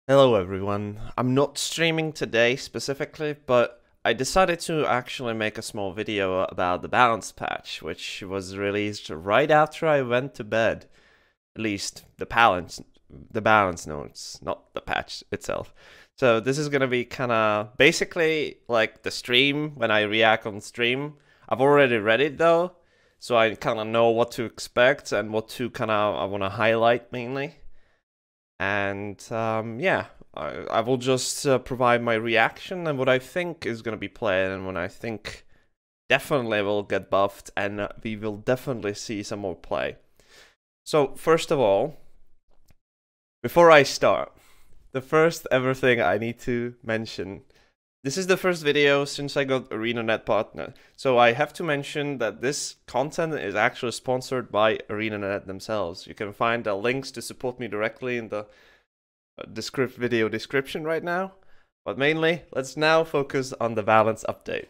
Hello everyone. I'm not streaming today specifically, but I decided to actually make a small video about the balance patch, which was released right after I went to bed. At least the balance notes, not the patch itself. So this is gonna be kinda basically like the stream when I react on stream. I've already read it though, so I kinda know what to expect and what to I wanna highlight mainly. And yeah, I will just provide my reaction and what I think is going to be played and what I think definitely will get buffed and we will definitely see some more play. So first of all, before I start, the first ever thing I need to mention, this is the first video since I got ArenaNet partner. So I have to mention that this content is actually sponsored by ArenaNet themselves. You can find the links to support me directly in the video description right now. But mainly, let's now focus on the balance update.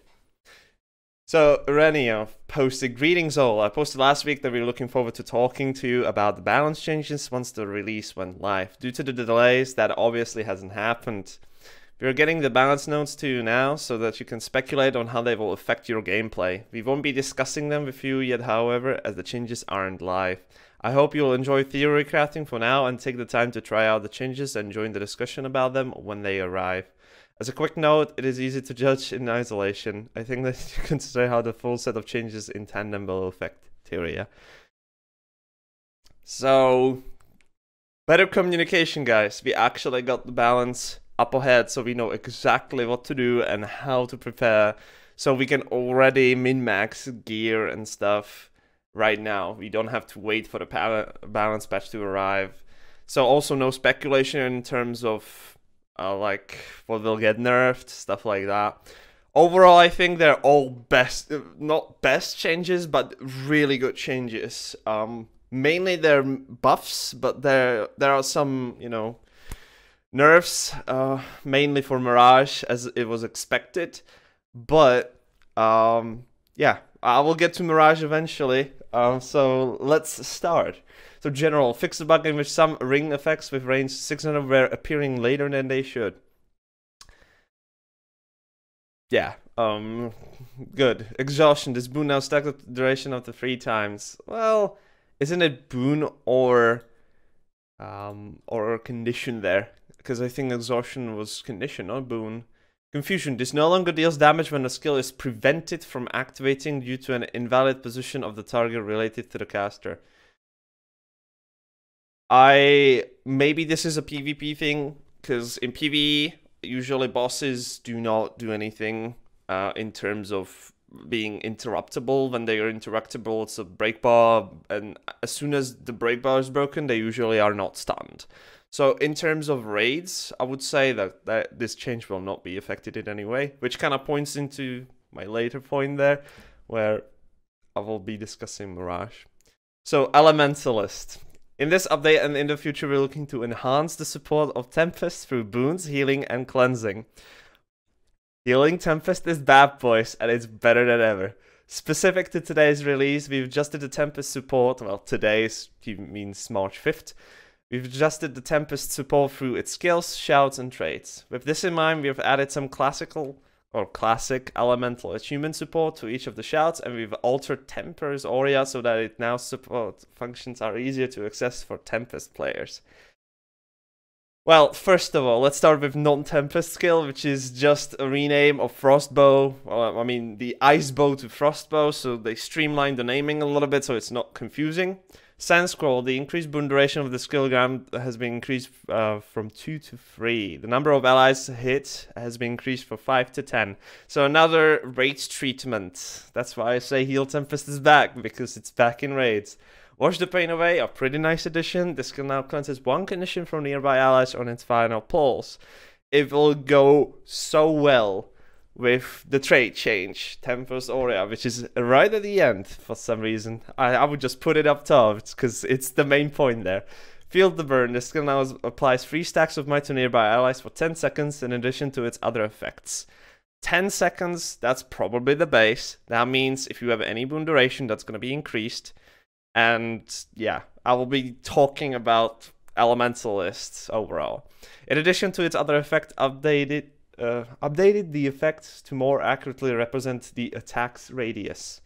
So ArenaNet posted, "Greetings all. I posted last week that we were looking forward to talking to you about the balance changes once the release went live. Due to the delays, that obviously hasn't happened. We're getting the balance notes to you now so that you can speculate on how they will affect your gameplay. We won't be discussing them with you yet, however, as the changes aren't live. I hope you'll enjoy theory crafting for now and take the time to try out the changes and join the discussion about them when they arrive. As a quick note, it is easy to judge in isolation. I think that you can say how the full set of changes in tandem will affect theory." So, better communication, guys. We actually got the balance up ahead, so we know exactly what to do and how to prepare, so we can already min-max gear and stuff right now. We don't have to wait for the balance patch to arrive. So also no speculation in terms of like what will get nerfed, stuff like that. Overall, I think they're all not best changes, but really good changes. Mainly they're buffs, but there are some, you know, nerfs, mainly for Mirage, as it was expected. But yeah, I will get to Mirage eventually. So let's start. So general, fix the bug in which some ring effects with range 600 were appearing later than they should. Yeah, good. Exhaustion, this boon now stacks up the duration of the 3 times. Well, isn't it boon or condition there? Because I think exhaustion was condition, not boon. Confusion, this no longer deals damage when the skill is prevented from activating due to an invalid position of the target related to the caster. Maybe this is a PvP thing, because in PvE, usually bosses do not do anything in terms of being interruptible. When they are interruptible, it's a break bar, and as soon as the break bar is broken, they usually are not stunned. So in terms of raids, I would say that this change will not be affected in any way, which kind of points into my later point there, where I will be discussing Mirage. So Elementalist. In this update and in the future, we're looking to enhance the support of Tempest through boons, healing, and cleansing. Healing Tempest is bad, boys, and it's better than ever. Specific to today's release, we've adjusted the Tempest support. Well, today's means March 5th. We've adjusted the Tempest support through its skills, shouts, and traits. With this in mind, we have added some classic elemental achievement support to each of the shouts, and we've altered Temper's Aura so that it now support functions are easier to access for Tempest players. Well, first of all, let's start with non-Tempest skill, which is just a rename of Frostbow. Well, I mean, the Ice Bow to Frostbow, so they streamlined the naming a little bit so it's not confusing. Sand Scroll, the increased boon duration of the skill grant has been increased from 2 to 3. The number of allies hit has been increased from 5 to 10. So another raids treatment. That's why I say Heal Tempest is back, because it's back in raids. Wash the Pain Away, a pretty nice addition. This skill now cleanses 1 condition from nearby allies on its final pulse. It will go so well with the trait change, Temper's Aura, which is right at the end for some reason. I would just put it up top, because it's the main point there. Feel the Burn, this skill now applies 3 stacks of might to nearby allies for 10 seconds in addition to its other effects. 10 seconds, that's probably the base. That means if you have any boon duration, that's going to be increased. And yeah, I will be talking about Elementalist overall. In addition to its other effect, updated the effects to more accurately represent the attack's radius.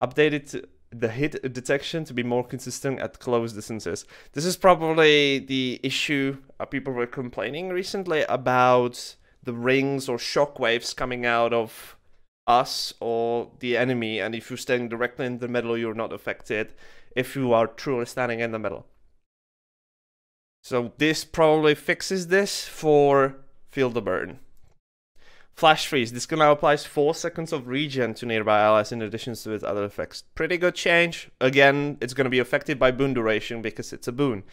Updated the hit detection to be more consistent at close distances. This is probably the issue people were complaining recently about the rings or shockwaves coming out of us or the enemy, and if you're standing directly in the middle, you're not affected if you are truly standing in the middle. So this probably fixes this for Field of Burn. Flash Freeze. This now applies 4 seconds of regen to nearby allies in addition to its other effects. Pretty good change. Again, it's going to be affected by boon duration because it's a boon.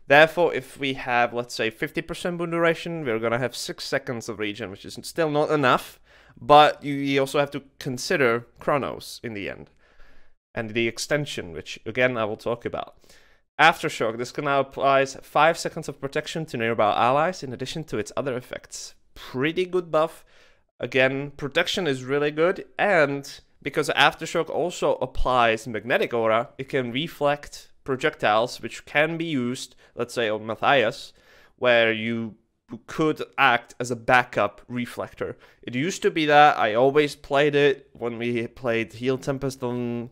Therefore, if we have, let's say, 50% boon duration, we're going to have 6 seconds of regen, which is still not enough. But you also have to consider Chronos in the end. And the extension, which, again, I will talk about. Aftershock. This now applies 5 seconds of protection to nearby allies in addition to its other effects. Pretty good buff. Again, protection is really good, and because Aftershock also applies magnetic aura, it can reflect projectiles, which can be used, let's say on Matthias, where you could act as a backup reflector. It used to be that. I always played it when we played Heal Tempest on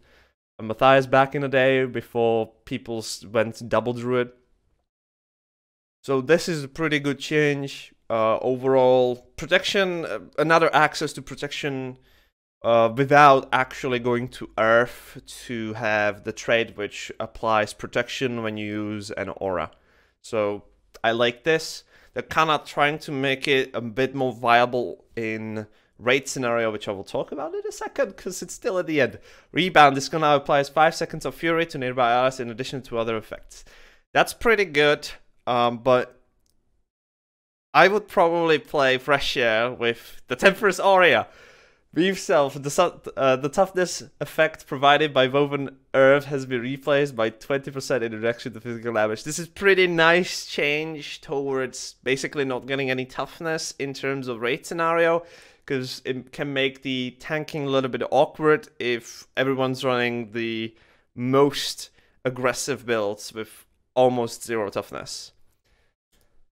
Matthias back in the day, before people went double druid. So this is a pretty good change. Overall protection, another access to protection without actually going to Earth to have the trait which applies protection when you use an aura. So I like this. They're kind of trying to make it a bit more viable in raid scenario, which I will talk about in a second because it's still at the end. Rebound. This now applies 5 seconds of fury to nearby allies in addition to other effects. That's pretty good, but I would probably play Fresh Air with the Temperance Aura. Weave Self, the toughness effect provided by Woven Earth has been replaced by 20% in reduction to physical damage. This is pretty nice change towards basically not getting any toughness in terms of raid scenario, because it can make the tanking a little bit awkward if everyone's running the most aggressive builds with almost 0 toughness.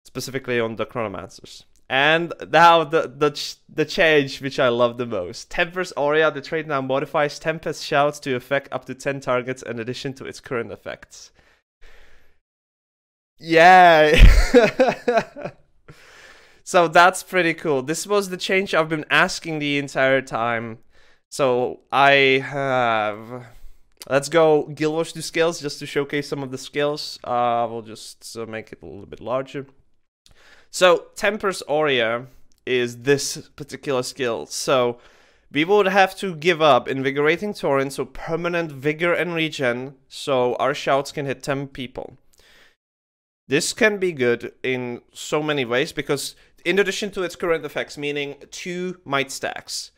Specifically on the Necromancers. And now the change which I love the most. Tempest Aura, the trait now modifies Tempest Shouts to affect up to 10 targets in addition to its current effects. Yeah. So that's pretty cool. This was the change I've been asking the entire time. So I have... Let's go Guild Wars 2 skills just to showcase some of the skills. We'll just make it a little bit larger. So, Temper's Aura is this particular skill. So, we would have to give up Invigorating Torrent, so permanent vigor and regen, so our shouts can hit 10 people. This can be good in so many ways, because in addition to its current effects, meaning 2 might stacks,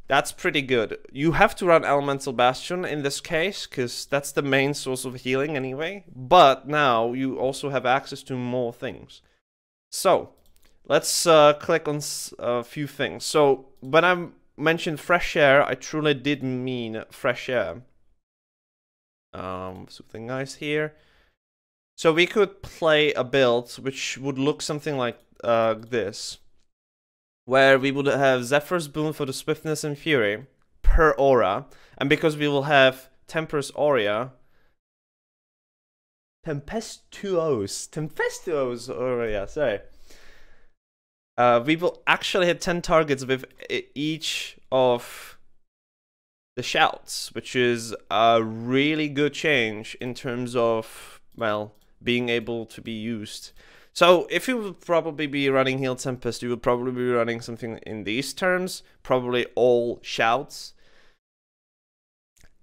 that's pretty good. You have to run Elemental Bastion in this case, because that's the main source of healing anyway, but now you also have access to more things. So, let's click on a few things. So, when I mentioned Fresh Air, I truly did mean Fresh Air. Something nice here. So, we could play a build which would look something like this. Where we would have Zephyr's Boon for the Swiftness and Fury per aura. And because we will have Temper's Aura... Tempestuous Aura, yeah, sorry. We will actually hit 10 targets with each of the shouts, which is a really good change in terms of, well, being able to be used. So if you would probably be running Heal Tempest, you would probably be running something in these terms, probably all shouts.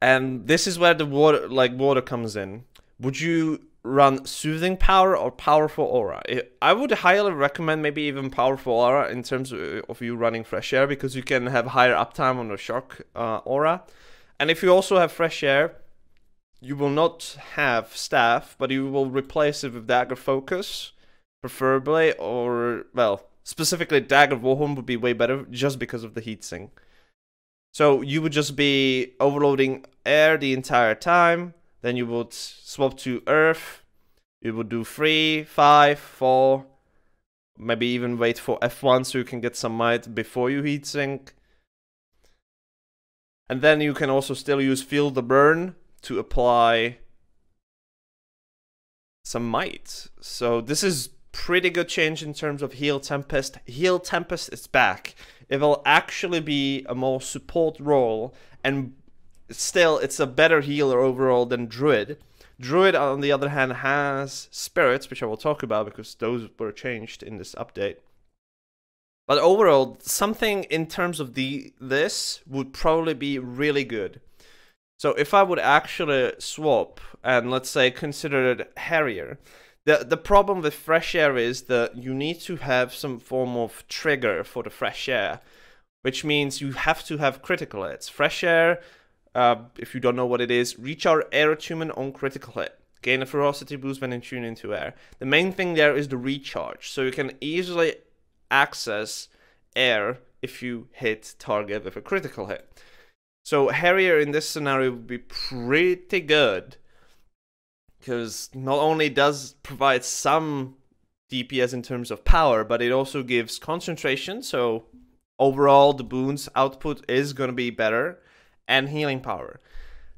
And this is where the water comes in. Would you run Soothing Power or Powerful Aura? I would highly recommend maybe even Powerful Aura in terms of you running Fresh Air, because you can have higher uptime on the Shock Aura. And if you also have Fresh Air, you will not have Staff, but you will replace it with Dagger Focus, preferably, or, well, specifically Dagger Warhorn would be way better just because of the heatsink. So you would just be overloading air the entire time. Then you would swap to Earth. You would do 3, 5, 4, maybe even wait for F1 so you can get some might before you heatsink. And then you can also still use Feel the Burn to apply some might. So this is pretty good change in terms of Heal Tempest. Heal Tempest is back. It will actually be a more support role, and still it's a better healer overall than Druid. Druid, on the other hand, has spirits, which I will talk about because those were changed in this update. But overall, something in terms of this would probably be really good. So if I would actually swap and let's say consider it Harrier, the problem with Fresh Air is that you need to have some form of trigger for the Fresh Air, which means you have to have critical hits. Fresh Air, if you don't know what it is, recharge air attunement on critical hit. Gain a ferocity boost when attuned into air. The main thing there is the recharge, so you can easily access air if you hit target with a critical hit. So Harrier in this scenario would be pretty good, because not only does provide some DPS in terms of power, but it also gives concentration, so overall the boon's output is going to be better, and healing power.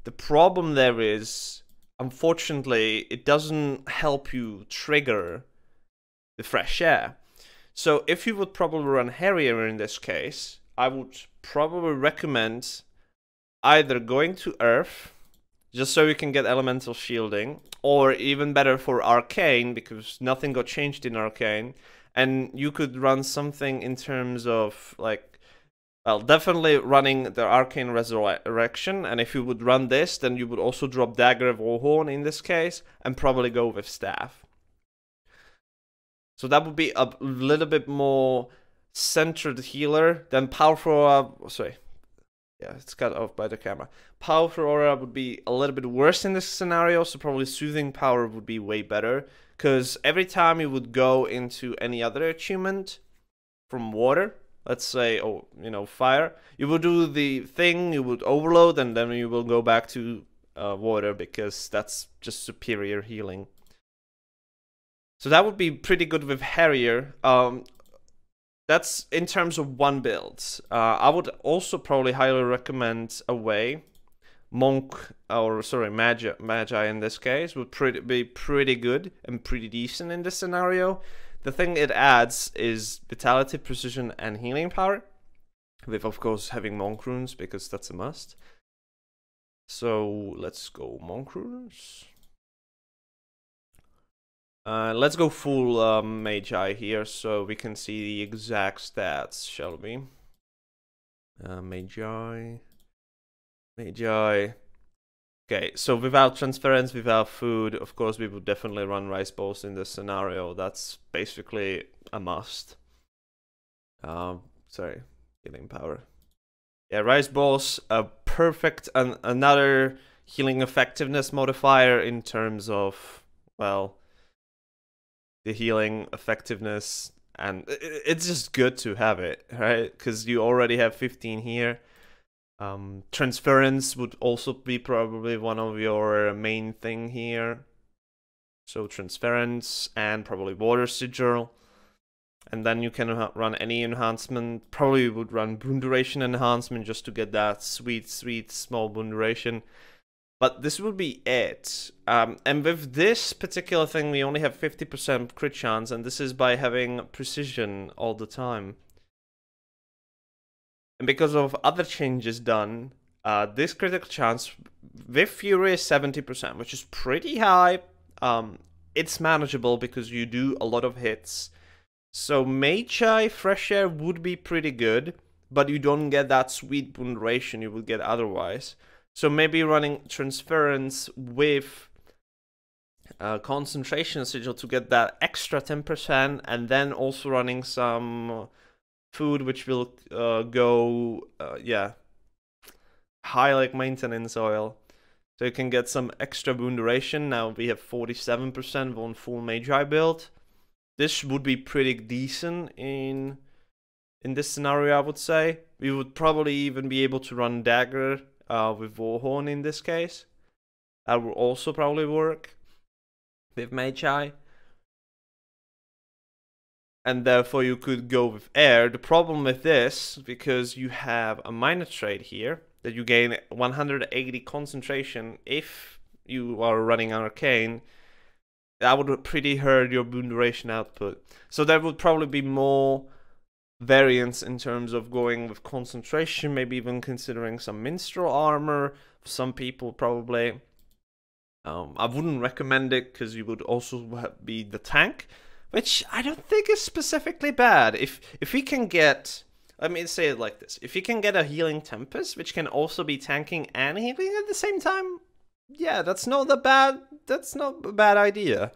The problem there is, unfortunately, it doesn't help you trigger the Fresh Air. So if you would probably run Harrier in this case, I would probably recommend either going to Earth, just so you can get elemental shielding, or even better for Arcane, because nothing got changed in Arcane, and you could run something in terms of, like, well, definitely running the Arcane Resurrection, and if you would run this, then you would also drop Dagger of Warhorn in this case, and probably go with Staff. So that would be a little bit more centered healer than Powerful Aura. Sorry. Yeah, it's cut off by the camera. Powerful Aura would be a little bit worse in this scenario, so probably Soothing Power would be way better. Because every time you would go into any other achievement from water, let's say, oh, you know, fire, you would do the thing, you would overload, and then you will go back to water, because that's just superior healing. So that would be pretty good with Harrier. That's in terms of one build. I would also probably highly recommend Away. Monk, or sorry, Magi in this case, would be pretty good and pretty decent in this scenario. The thing it adds is Vitality, Precision, and Healing Power. With, of course, having Monk Runes, because that's a must. So, let's go Monk Runes. Let's go full Magi here, so we can see the exact stats, shall we? Magi. Okay, so without transference, without food, of course we would definitely run Rice Balls in this scenario. That's basically a must. Sorry, healing power. Yeah, Rice Balls, a perfect, another healing effectiveness modifier in terms of, well, the healing effectiveness, and it's just good to have it, right? Because you already have 15 here. Transference would also be probably one of your main thing here. So transference and probably Water Sigil. And then you can run any enhancement. Probably would run boon duration enhancement just to get that sweet small boon duration. But this would be it. And with this particular thing, we only have 50% crit chance, and this is by having precision all the time. And because of other changes done, this critical chance with Fury is 70%, which is pretty high. It's manageable because you do a lot of hits. So Magi Fresh Air would be pretty good, but you don't get that sweet boon duration you would get otherwise. So maybe running Transference with Concentration Sigil to get that extra 10%, and then also running some food which will go, yeah, high like maintenance oil. So you can get some extra boon duration. Now we have 47% on full Magi build. This would be pretty decent in this scenario, I would say. We would probably even be able to run Dagger with Warhorn in this case. That will also probably work. with Magi. And therefore you could go with air. The problem with this, because you have a minor trait here, that you gain 180 concentration if you are running arcane, that would pretty hurt your boon duration output. So there would probably be more variance in terms of going with concentration, maybe even considering some minstrel armor. For some people probably. I wouldn't recommend it because you would also be the tank, which I don't think is specifically bad. If we can get, let me say it like this: if you can get a healing Tempest, which can also be tanking and healing at the same time, yeah, that's not a bad idea.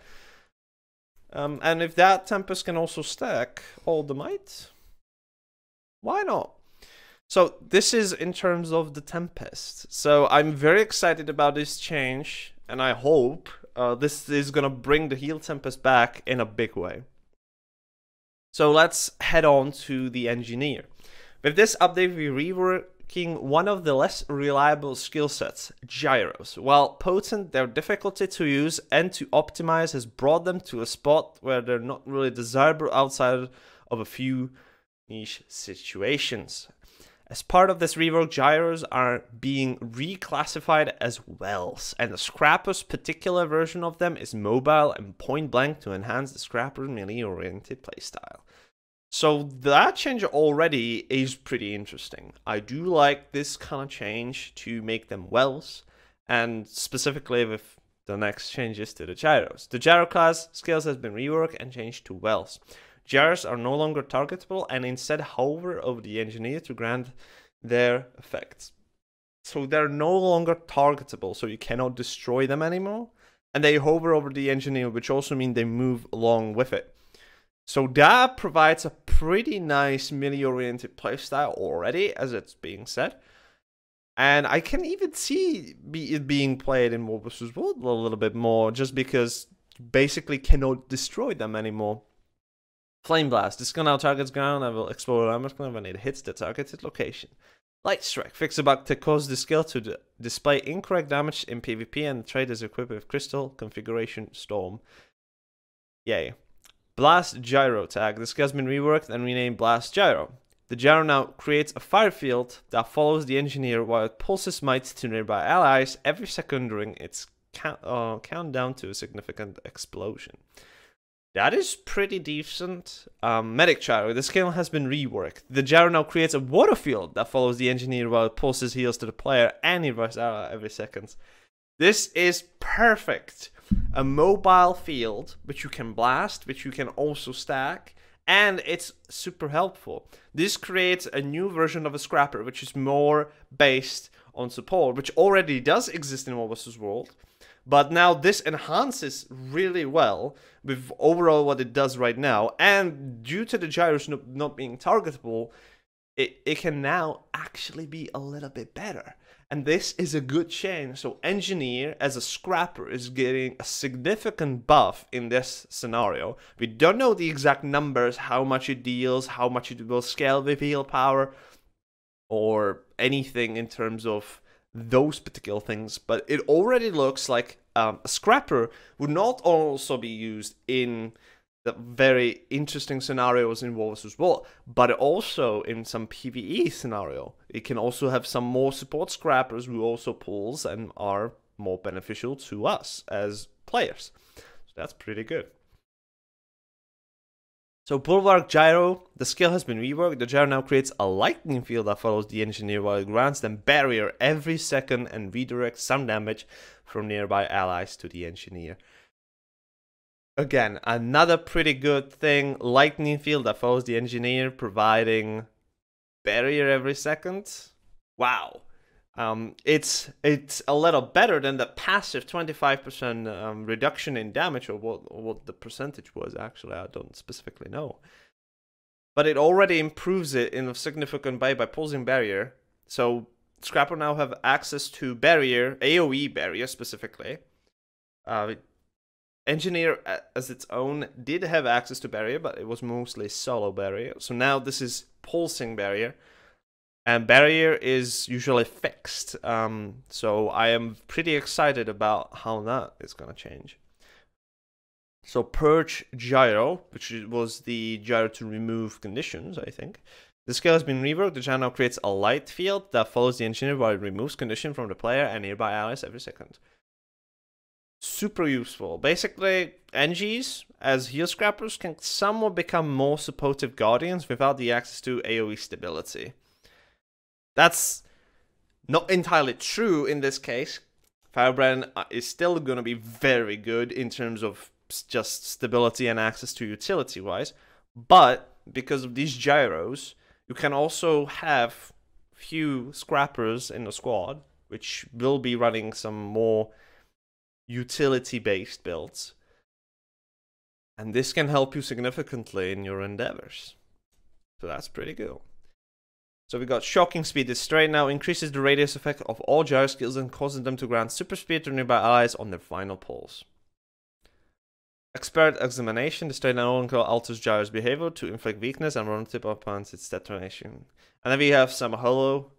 And if that Tempest can also stack all the might, why not? So this is in terms of the Tempest. So I'm very excited about this change, and I hope this is gonna bring the heal Tempest back in a big way. So let's head on to the Engineer. With this update, we're reworking one of the less reliable skill sets, Gyros. While potent, their difficulty to use and to optimize has brought them to a spot where they're not really desirable outside of a few niche situations. As part of this rework, gyros are being reclassified as wells, and the Scrapper's particular version of them is mobile and point blank to enhance the Scrapper's melee-oriented playstyle. So that change already is pretty interesting. I do like this kind of change to make them wells, and specifically with the next changes to the gyros. The gyro class skills has been reworked and changed to wells. Gyros are no longer targetable and instead hover over the engineer to grant their effects. So they're no longer targetable, so you cannot destroy them anymore. And they hover over the engineer, which also means they move along with it. So that provides a pretty nice melee-oriented playstyle already, as it's being said. And I can even see it being played in War vs. World a little bit more, just because you basically cannot destroy them anymore. Flame Blast. This skill now targets ground and will explode armor when it hits the targeted location. Light Strike. Fix a bug to cause the skill to display incorrect damage in PvP, and the trait is equipped with Crystal Configuration Storm. Yay. Blast Gyro tag. The skill has been reworked and renamed Blast Gyro. The gyro now creates a fire field that follows the engineer while it pulses might to nearby allies every second during its countdown to a significant explosion. That is pretty decent. Medic Gyro. The skill has been reworked. The gyro now creates a water field that follows the engineer while it pulses heals to the player and nearby ally every second. This is perfect. A mobile field which you can blast, which you can also stack, and it's super helpful. This creates a new version of a Scrapper, which is more based on support, which already does exist in War vs. World. But now this enhances really well with overall what it does right now. And due to the gyros not being targetable, it can now actually be a little bit better. And this is a good change. So Engineer as a Scrapper is getting a significant buff in this scenario. We don't know the exact numbers, how much it deals, how much it will scale with heal power, or anything in terms of those particular things, but it already looks like a Scrapper would not also be used in the very interesting scenarios in War vs. World, but also in some PvE scenario. It can also have some more support Scrappers who also pulls and are more beneficial to us as players. So that's pretty good. So Bulwark Gyro, the skill has been reworked. The gyro now creates a lightning field that follows the engineer while it grants them barrier every second and redirects some damage from nearby allies to the engineer. Again, another pretty good thing, lightning field that follows the engineer, providing barrier every second. Wow. It's a little better than the passive 25% reduction in damage, or what the percentage was. Actually, I don't specifically know, but it already improves it in a significant way by pulsing barrier. So Scrapper now have access to barrier, AoE barrier specifically. Engineer as its own did have access to barrier, but it was mostly solo barrier. So now this is pulsing barrier. And barrier is usually fixed, so I am pretty excited about how that is going to change. So Purge Gyro, which was the gyro to remove conditions, I think. The skill has been reworked. The gyro now creates a light field that follows the engineer while it removes condition from the player and nearby allies every second. Super useful. Basically, NGs as heal scrappers can somewhat become more supportive guardians without the access to AoE stability. That's not entirely true in this case. Firebrand is still going to be very good in terms of just stability and access to utility wise, but because of these gyros, you can also have few scrappers in the squad, which will be running some more utility-based builds. And this can help you significantly in your endeavors. So that's pretty cool. So we got Shocking Speed. This straight now increases the radius effect of all gyro skills and causes them to grant super speed to nearby allies on their final pulls. Expert Examination. The straight now alters gyro's behavior to inflict weakness and vulnerability upon its detonation. And then we have some hollow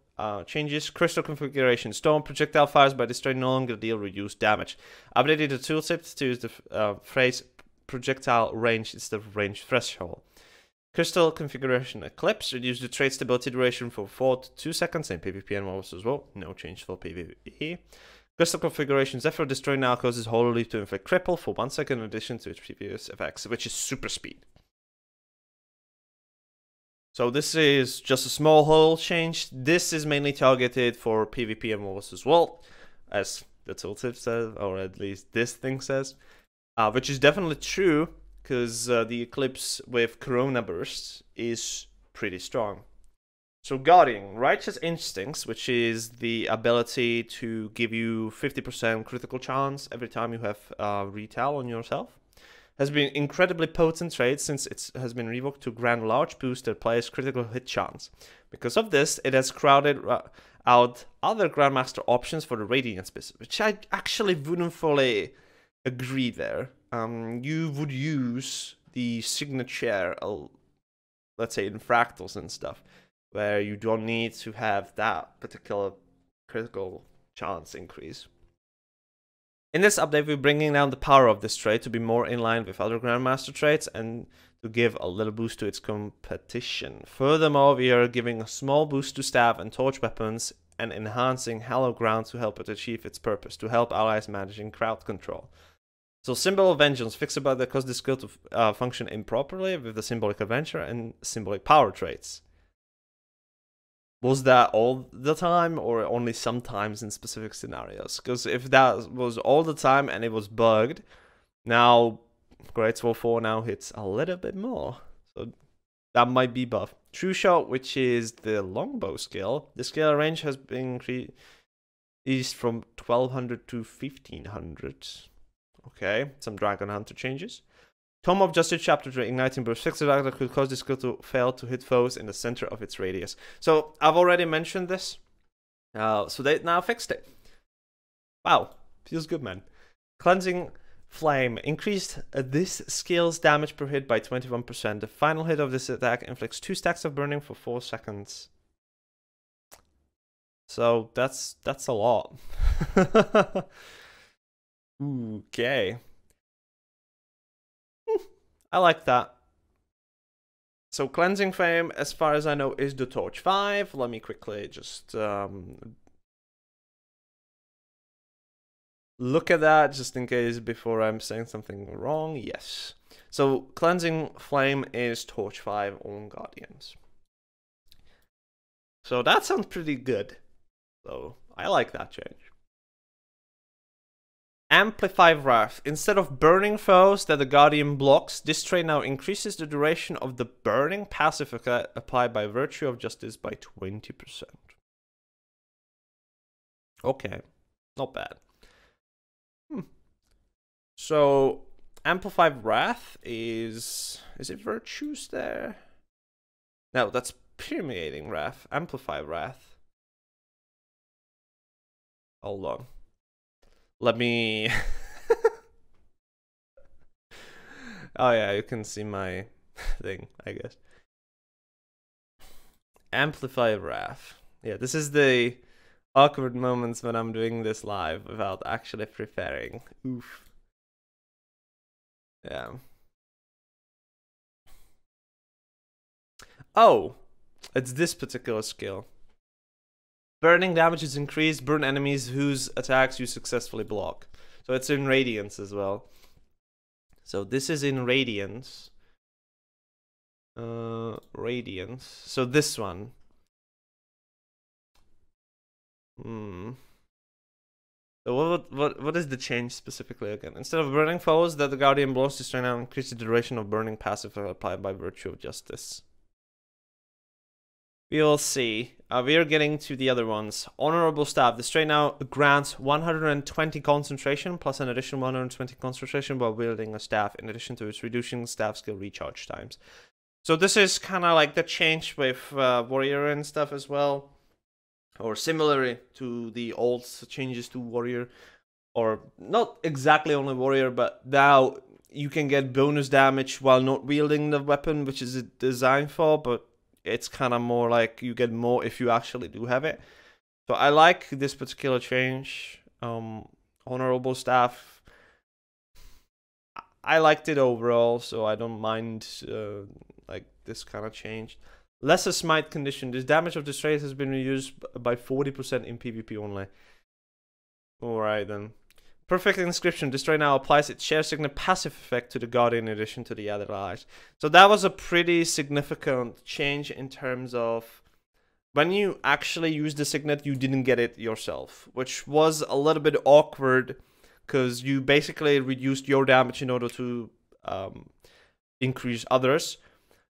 changes. Crystal configuration. Storm projectile fires by the straight no longer deal reduced damage. Updated the tooltip to use the phrase projectile range instead of range threshold. Crystal configuration Eclipse. Reduce the trait stability duration from 4 to 2 seconds in PvP and MOBs as well. No change for PvE. Crystal configuration Zephyr. Destroy now causes Hollow Leaf to inflict cripple for 1 second in addition to its previous effects, which is super speed. So this is just a small hull change. This is mainly targeted for PvP and MOBs as well, as the tooltip says, or at least this thing says, which is definitely true, because the Eclipse with Corona Bursts is pretty strong. So Guardian, Righteous Instincts, which is the ability to give you 50% critical chance every time you have retail on yourself, has been incredibly potent trait since it has been revoked to grant large boost to player's critical hit chance. Because of this, it has crowded out other Grandmaster options for the Radiance business, which I actually wouldn't fully agree there. You would use the signature, let's say in fractals and stuff, where you don't need to have that particular critical chance increase. In this update, we're bringing down the power of this trait to be more in line with other Grandmaster traits and to give a little boost to its competition. Furthermore, we are giving a small boost to staff and torch weapons and enhancing Hallowed Ground to help it achieve its purpose, to help allies managing crowd control. So Symbol of Vengeance, fix about that cause the skill to function improperly with the Symbolic Adventure and Symbolic Power traits. Was that all the time or only sometimes in specific scenarios? Because if that was all the time and it was bugged, now Great Sword 4 now hits a little bit more. So that might be buff. True Shot, which is the longbow skill. The skill range has been increased from 1200 to 1500. Okay, some Dragon Hunter changes. Tome of Justice Chapter 3, Igniting Burst. Fix attack that could cause this skill to fail to hit foes in the center of its radius. So, I've already mentioned this. So they now fixed it. Wow, feels good, man. Cleansing Flame. Increased this skill's damage per hit by 21%. The final hit of this attack inflicts 2 stacks of burning for 4 seconds. So, that's a lot. Okay. I like that. So Cleansing Flame, as far as I know, is the Torch 5. Let me quickly just look at that just in case before I'm saying something wrong. Yes. So Cleansing Flame is Torch 5 on Guardians. So that sounds pretty good. So I like that change. Amplify Wrath. Instead of burning foes that the Guardian blocks, this trait now increases the duration of the burning passive effect applied by virtue of justice by 20%. Okay, not bad. So, Amplify Wrath is it virtues there? No, that's Permeating Wrath. Amplify Wrath. Hold on. Let me... Oh yeah, you can see my thing, I guess. Amplify Wrath. Yeah, this is the awkward moments when I'm doing this live without actually preparing. Oof. Yeah. Oh, it's this particular skill. Burning damage is increased. Burn enemies whose attacks you successfully block. So it's in Radiance as well. So this is in Radiance. Radiance. So this one. So what is the change specifically again? Instead of burning foes that the Guardian blows destroy now, increase the duration of burning passive applied by virtue of justice. We will see. We are getting to the other ones. Honorable Staff. The straight now grants 120 concentration plus an additional 120 concentration while wielding a staff, in addition to its reducing staff skill recharge times. So this is kind of like the change with Warrior and stuff as well. Or similar to the old changes to Warrior. Or not exactly only Warrior, but now you can get bonus damage while not wielding the weapon, which is designed for, but it's kind of more like you get more if you actually do have it. So I like this particular change. Honorable Staff, I liked it overall, so I don't mind like this kind of change. Lesser Smite condition. This damage of the trait has been reduced by 40% in PvP only. Alright then. Perfect Inscription. This trait now applies its share signet passive effect to the Guardian in addition to the other allies. So that was a pretty significant change in terms of when you actually use the signet, you didn't get it yourself, which was a little bit awkward because you basically reduced your damage in order to increase others,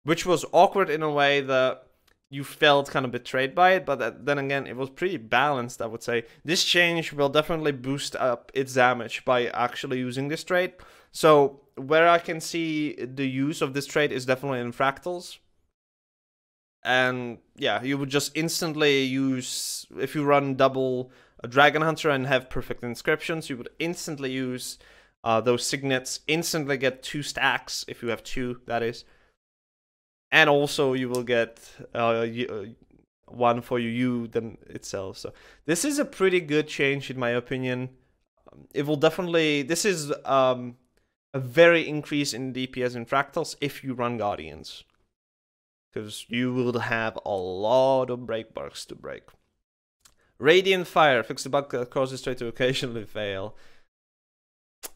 which was awkward in a way that you felt kind of betrayed by it, but then again, it was pretty balanced, I would say. This change will definitely boost up its damage by actually using this trait. So where I can see the use of this trait is definitely in fractals. And yeah, you would just instantly use, if you run double Dragon Hunter and have perfect inscriptions, you would instantly use those signets, instantly get 2 stacks, if you have 2, that is. And also you will get one for you them itself. So this is a pretty good change in my opinion. It will definitely, this is a very increase in DPS in fractals if you run Guardians, because you will have a lot of break bugs to break. Radiant Fire. Fix the bug that causes trait to occasionally fail.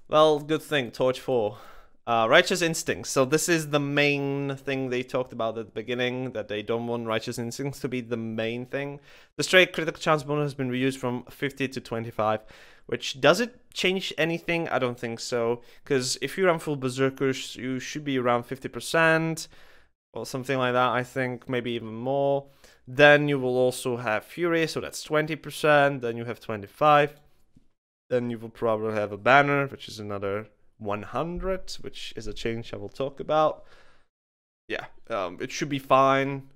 Well, good thing. Torch 4. Righteous Instincts. So this is the main thing they talked about at the beginning, that they don't want Righteous Instincts to be the main thing. The straight critical chance bonus has been reduced from 50 to 25, which, does it change anything? I don't think so, because if you run full Berserkers, you should be around 50%, or something like that, I think, maybe even more. Then you will also have Fury, so that's 20%, then you have 25, then you will probably have a Banner, which is another 100, which is a change I will talk about. Yeah, it should be fine.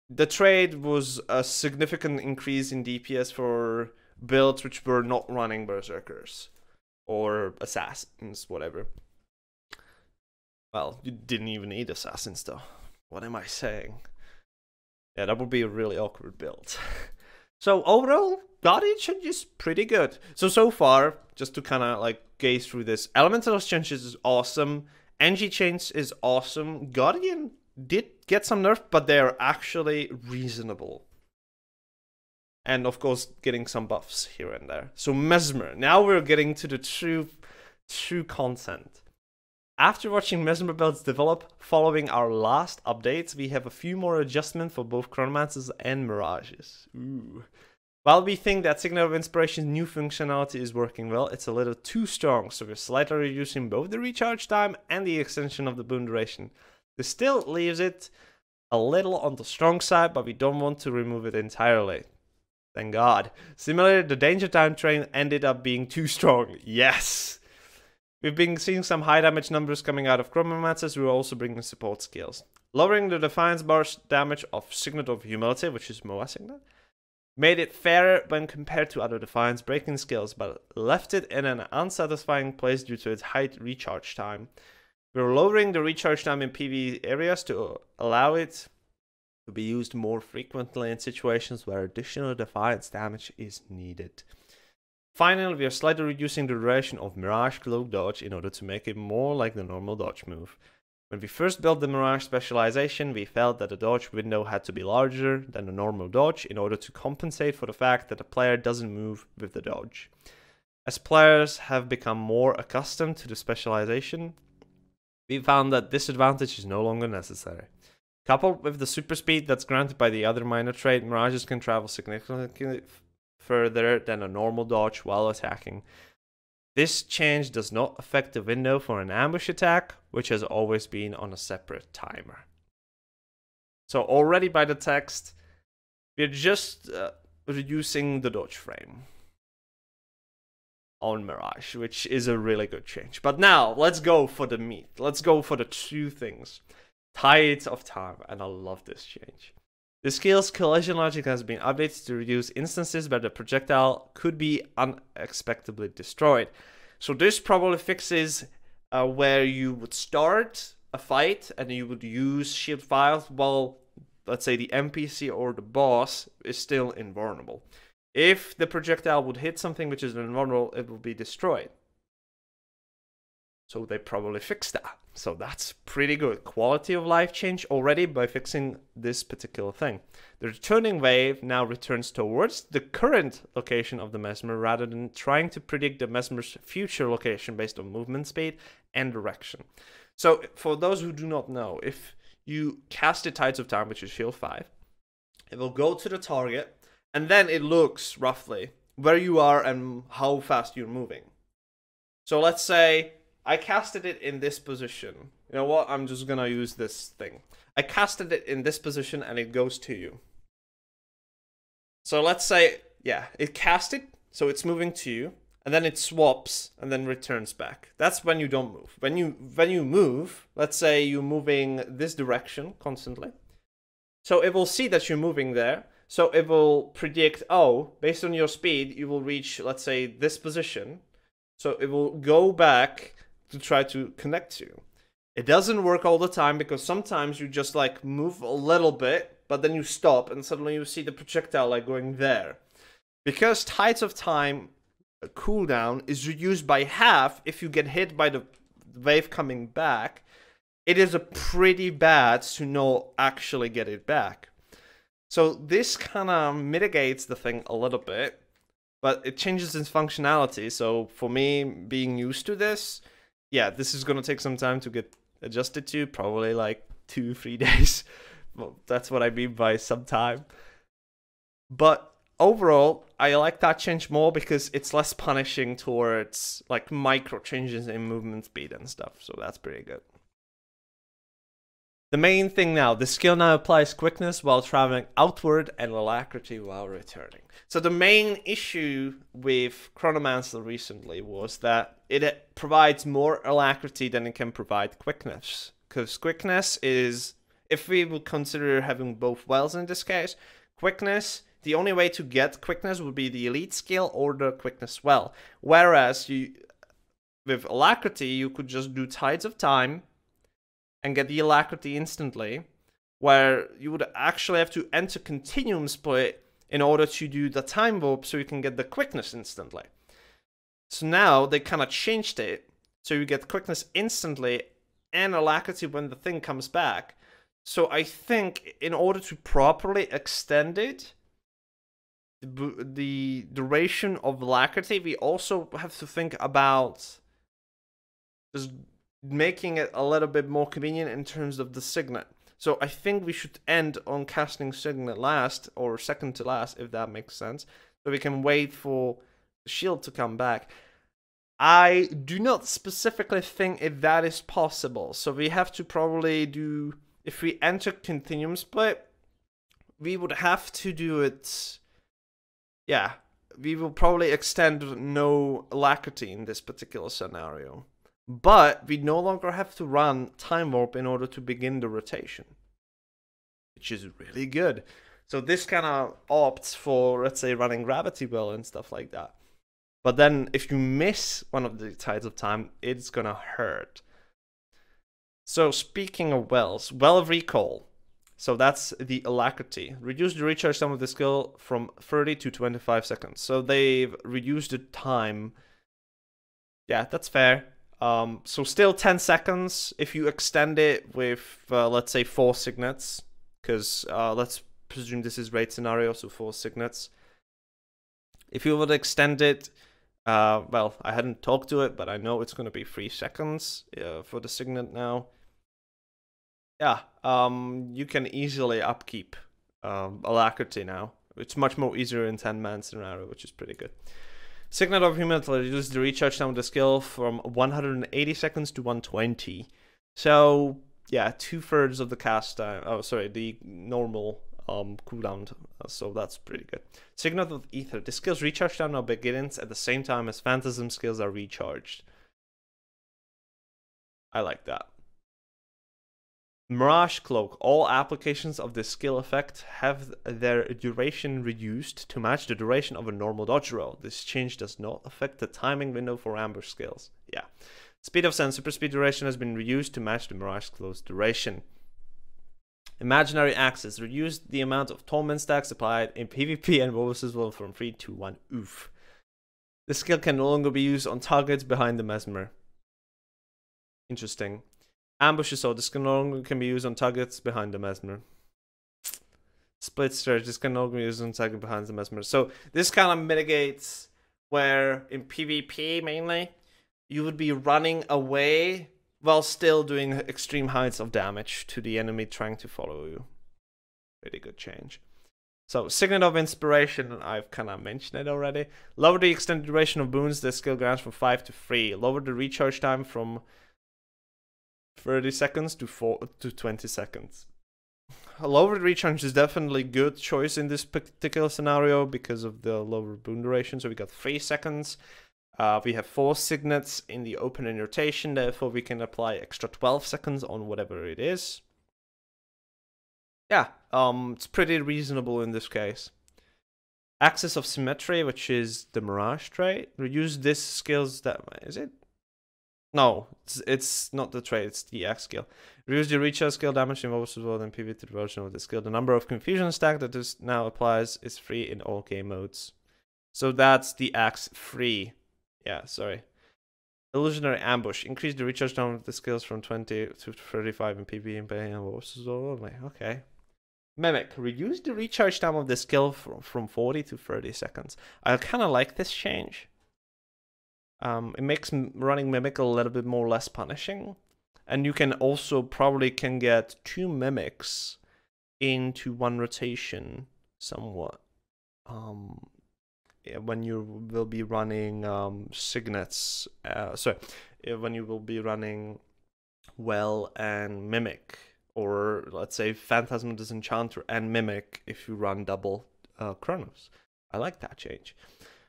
The trade was a significant increase in DPS for builds which were not running Berserkers or Assassins, whatever. Well, you didn't even need Assassins though. What am I saying? Yeah, that would be a really awkward build. So overall, Guardian change is pretty good. So far, just to kind of like gaze through this, Elementalist changes is awesome. NG change is awesome. Guardian did get some nerf, but they're actually reasonable. And of course, getting some buffs here and there. So Mesmer. Now we're getting to the true content. After watching Mesmer builds develop following our last updates, we have a few more adjustments for both Chronomancers and Mirages. Ooh. While we think that Signal of Inspiration's new functionality is working well, it's a little too strong, so we're slightly reducing both the recharge time and the extension of the boon duration. This still leaves it a little on the strong side, but we don't want to remove it entirely. Thank God. Similarly, the Danger Time train ended up being too strong. Yes! We've been seeing some high damage numbers coming out of Necromancers. We're also bringing support skills. Lowering the Defiance Bar's damage of Signet of Humility, which is Moa Signet, made it fairer when compared to other Defiance breaking skills, but left it in an unsatisfying place due to its high recharge time. We're lowering the recharge time in PvE areas to allow it to be used more frequently in situations where additional Defiance damage is needed. Finally, we are slightly reducing the duration of Mirage Glow Dodge in order to make it more like the normal dodge move. When we first built the Mirage specialization, we felt that the dodge window had to be larger than the normal dodge in order to compensate for the fact that the player doesn't move with the dodge. As players have become more accustomed to the specialization, we found that this advantage is no longer necessary. Coupled with the super speed that's granted by the other minor trait, Mirages can travel significantly further than a normal dodge while attacking. This change does not affect the window for an ambush attack, which has always been on a separate timer. So already by the text, we're just reducing the dodge frame on Mirage, which is a really good change. But now, let's go for the meat. Let's go for the two things. Tides of Time, and I love this change. The skill's collision logic has been updated to reduce instances where the projectile could be unexpectedly destroyed. So this probably fixes where you would start a fight and you would use shield files while, let's say, the NPC or the boss is still invulnerable. If the projectile would hit something which is invulnerable, it will be destroyed. So they probably fixed that. So that's pretty good. Quality of life change already by fixing this particular thing. The returning wave now returns towards the current location of the Mesmer rather than trying to predict the Mesmer's future location based on movement speed and direction. So for those who do not know, if you cast the Tides of Time, which is shield 5, it will go to the target and then it looks roughly where you are and how fast you're moving. So let's say I casted it in this position. You know what? I'm just gonna use this thing. I casted it in this position and it goes to you. So let's say, yeah, it casted, so it's moving to you, and then it swaps and then returns back. That's when you don't move. When you move, let's say you're moving this direction constantly. So it will see that you're moving there. So it will predict, oh, based on your speed, you will reach, let's say, this position. So it will go back to try to connect you. It doesn't work all the time because sometimes you just like move a little bit, but then you stop and suddenly you see the projectile like going there. Because Tides of Time cooldown is reduced by half if you get hit by the wave coming back, it is a pretty bad to not actually get it back. So this kind of mitigates the thing a little bit, but it changes its functionality. So for me, being used to this, yeah, this is going to take some time to get adjusted to, probably like 2-3 days. Well, that's what I mean by some time. But overall, I like that change more because it's less punishing towards like micro changes in movement speed and stuff. So that's pretty good. The main thing now, the skill now applies quickness while traveling outward and alacrity while returning. So the main issue with Chronomancer recently was that it provides more alacrity than it can provide quickness. Because quickness is, if we would consider having both wells in this case, quickness, the only way to get quickness would be the elite skill or the quickness well. Whereas with alacrity, you could just do Tides of Time and get the alacrity instantly, where you would actually have to enter continuum split in order to do the time warp so you can get the quickness instantly. So now they kind of changed it so you get quickness instantly and alacrity when the thing comes back. So I think in order to properly extend it, the duration of alacrity, we also have to think about just making it a little bit more convenient in terms of the signet. So I think we should end on casting signet last, or second to last, if that makes sense. So we can wait for the shield to come back. I do not specifically think if that is possible. So we have to probably do, if we enter continuum split, we would have to do it, yeah, we will probably extend no alacrity in this particular scenario. But we no longer have to run time warp in order to begin the rotation, which is really good. So this kind of opts for, let's say, running gravity well and stuff like that. But then if you miss one of the Tides of Time, it's gonna hurt. So speaking of wells, Well of Recall. So that's the alacrity. Reduce the recharge time of the skill from 30 to 25 seconds. So they've reduced the time. Yeah, that's fair. So still 10 seconds if you extend it with, let's say, 4 signets. Because let's presume this is raid scenario, so 4 signets. If you would extend it, well, I hadn't talked to it, but I know it's going to be 3 seconds for the signet now. Yeah, you can easily upkeep alacrity now. It's much more easier in 10-man scenario, which is pretty good. Signet of Humanity reduces the recharge time of the skill from 180 seconds to 120. So, yeah, 2/3 of the cast time. Oh, sorry, the normal cooldown. So that's pretty good. Signet of Ether. The skill's recharge time now begins at the same time as Phantasm skills are recharged. I like that. Mirage Cloak. All applications of this skill effect have their duration reduced to match the duration of a normal dodge roll. This change does not affect the timing window for ambush skills. Yeah. Speed of Sense. Super speed duration has been reduced to match the Mirage Cloak's duration. Imaginary Axis. Reduce the amount of torment stacks applied in PvP and Wolves as well from 3 to 1. Oof. This skill can no longer be used on targets behind the Mesmer. Interesting. Ambushes, so this can no longer be used on targets behind the Mesmer. Split Surge, this can no longer be used on target behind the Mesmer. So this kind of mitigates where in PvP mainly, you would be running away while still doing extreme heights of damage to the enemy trying to follow you. Pretty good change. So Signet of Inspiration, I've kind of mentioned it already. Lower the extended duration of boons this skill grants from 5 to 3. Lower the recharge time from 30 seconds to 20 seconds. Lower recharge is definitely a good choice in this particular scenario because of the lower boon duration. So we got 3 seconds. We have 4 signets in the open rotation, therefore we can apply extra 12 seconds on whatever it is. Yeah, it's pretty reasonable in this case. Axis of Symmetry, which is the Mirage trait. Reduce this skill's that is it? No, it's not the trait, it's the X skill. Reduce the recharge skill damage involved as well in PvP version of the skill. The number of confusion stack that this now applies is free in all game modes. So that's the X free. Yeah, sorry. Illusionary Ambush. Increase the recharge time of the skills from 20 to 35 in PvP and paying as well. Okay. Mimic. Reduce the recharge time of the skill from 40 to 30 seconds. I kind of like this change. It makes running Mimic a little bit more less punishing. And you can also probably get 2 Mimics into 1 rotation somewhat. When you will be running Signets. When you will be running Well and Mimic. Or let's say Phantasm Disenchanter and Mimic if you run double Chronos. I like that change.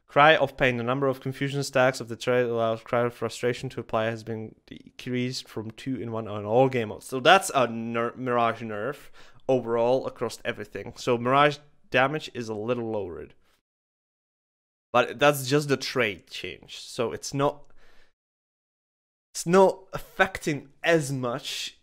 Cry of Pain. The number of confusion stacks of the trait allows Cry of Frustration to apply has been decreased from 2 in 1 on all game modes. So that's a Mirage nerf overall across everything. So Mirage damage is a little lowered. But that's just the trait change. So it's not affecting as much.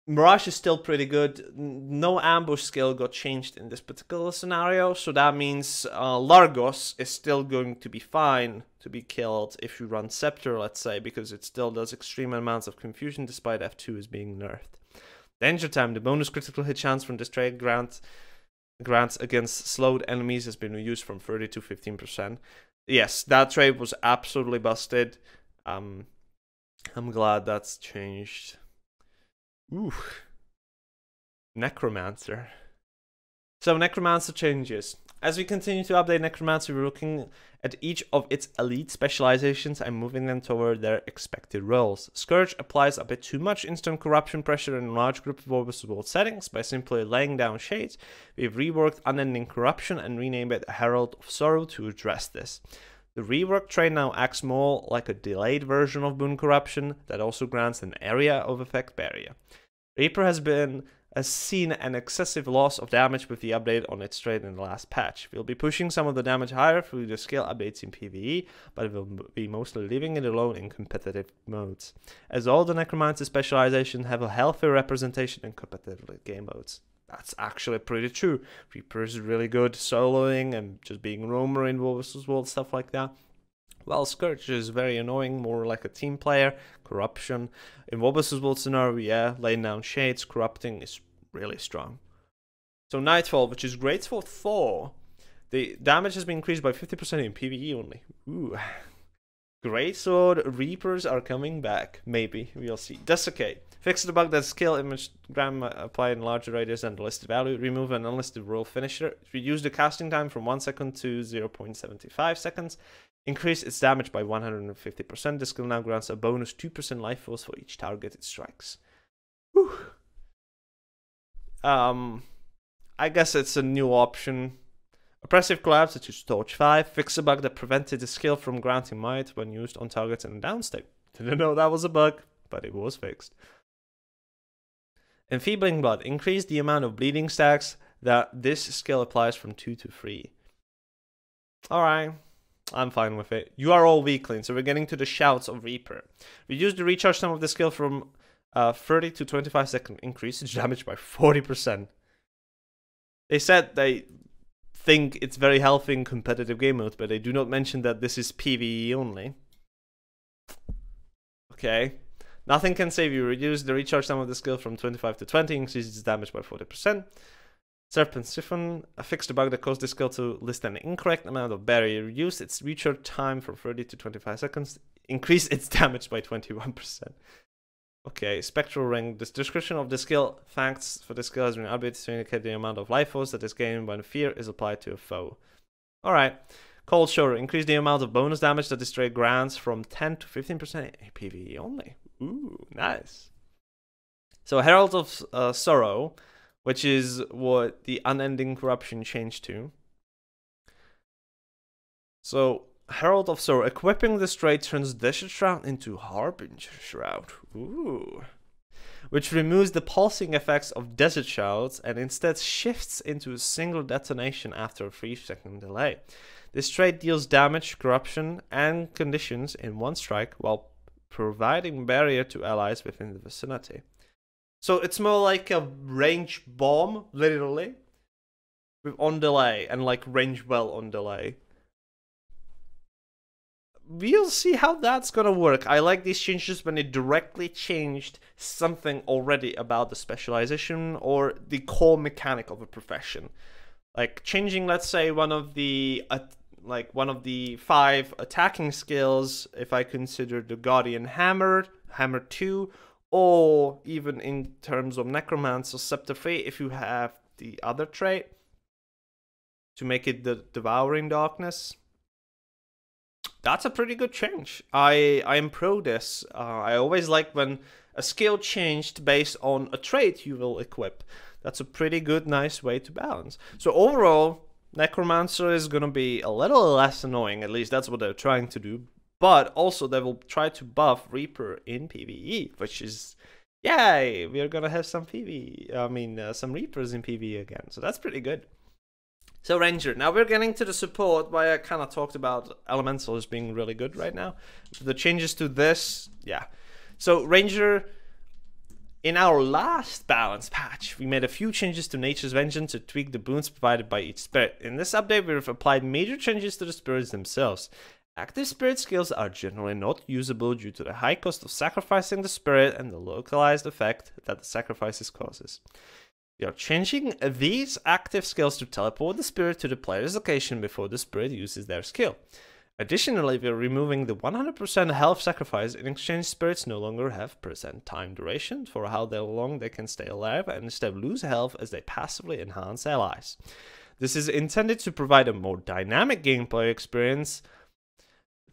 Mirage is still pretty good. No ambush skill got changed in this particular scenario, so that means Largos is still going to be fine to be killed if you run Scepter, let's say, because it still does extreme amounts of confusion despite F2 is being nerfed. Danger Time. The bonus critical hit chance from this trait grants against slowed enemies has been reduced from 30 to 15%. Yes, that trait was absolutely busted. I'm glad that's changed. Ooh. Necromancer. So Necromancer changes. As we continue to update Necromancer, we're looking at each of its elite specializations and moving them toward their expected roles. Scourge applies a bit too much instant corruption pressure in a large group of overworld settings by simply laying down shades. We've reworked Unending Corruption and renamed it Herald of Sorrow to address this. The rework trait now acts more like a delayed version of Boon Corruption that also grants an area of effect barrier. Reaper has been has seen an excessive loss of damage with the update on its trait in the last patch. We'll be pushing some of the damage higher through the skill updates in PvE, but we'll be mostly leaving it alone in competitive modes, as all the Necromancer specializations have a healthy representation in competitive game modes. That's actually pretty true. Reaper is really good soloing and just being roamer in War vs. World, stuff like that. While Scourge is very annoying, more like a team player. Corruption. In War vs. World scenario, yeah, laying down shades, corrupting is really strong. So Nightfall, which is great for Thor. The damage has been increased by 50% in PvE only. Ooh. Greatsword Reapers are coming back. Maybe. We'll see. Desiccate. Fix the bug that skill image gram apply in larger radius than the listed value. Remove an unlisted roll finisher. Reduce the casting time from 1 second to 0.75 seconds. Increase its damage by 150%. The skill now grants a bonus 2% life force for each target it strikes. Whew. I guess it's a new option. Oppressive collapse, which is Torch 5. Fix a bug that prevented the skill from granting might when used on targets in a down state. Didn't know that was a bug, but it was fixed. Enfeebling Blood. Increase the amount of bleeding stacks that this skill applies from 2 to 3. Alright, I'm fine with it. You are all weaklings, so we're getting to the Shouts of Reaper. Reduce the recharge time of the skill from 30 to 25 second. Increase its damage by 40%. They said they think it's very healthy in competitive game mode, but they do not mention that this is PvE only. Okay. Nothing can save you. Reduce the recharge time of the skill from 25 to 20. Increases its damage by 40%. Serpent Siphon. Fix the bug that caused the skill to list an incorrect amount of barrier. Reduce its recharge time from 30 to 25 seconds. Increase its damage by 21%. Okay, Spectral Ring. The description of the skill, facts for the skill has been updated to indicate the amount of life force that is gained when fear is applied to a foe. Alright. Cold Shoulder. Increase the amount of bonus damage that this trait grants from 10 to 15% in PvE only. Ooh, nice. So Herald of Sorrow, which is what the Unending Corruption changed to. So Herald of Sorrow. Equipping this trait turns Desert Shroud into Harbinger Shroud. Ooh. Which removes the pulsing effects of Desert Shrouds and instead shifts into a single detonation after a 3-second delay. This trait deals damage, corruption, and conditions in one strike while providing barrier to allies within the vicinity. So it's more like a range bomb, literally, with on delay and like range well on delay. We'll see how that's gonna work. I like these changes when it directly changed something already about the specialization or the core mechanic of a profession. Like changing, let's say, one of the 5 attacking skills, if I consider the Guardian Hammer, Hammer 2, or even in terms of Necromancer, Scepter 3, if you have the other trait, to make it the Devouring Darkness. That's a pretty good change. I am pro this. I always like when a skill changed based on a trait you will equip. That's a pretty good, nice way to balance. So overall, Necromancer is going to be a little less annoying, at least that's what they're trying to do. But also they will try to buff Reaper in PvE, which is, yay, we're going to have some some Reapers in PvE again. So that's pretty good. So Ranger, now we're getting to the support, why I kind of talked about Elementalist being really good right now. The changes to this, yeah. So Ranger, in our last balance patch, we made a few changes to Nature's Vengeance to tweak the boons provided by each spirit. In this update, we've applied major changes to the spirits themselves. Active spirit skills are generally not usable due to the high cost of sacrificing the spirit and the localized effect that the sacrifices causes. We are changing these active skills to teleport the spirit to the player's location before the spirit uses their skill. Additionally, we are removing the 100% health sacrifice. In exchange, spirits no longer have percent time duration for how long they can stay alive and instead lose health as they passively enhance allies. This is intended to provide a more dynamic gameplay experience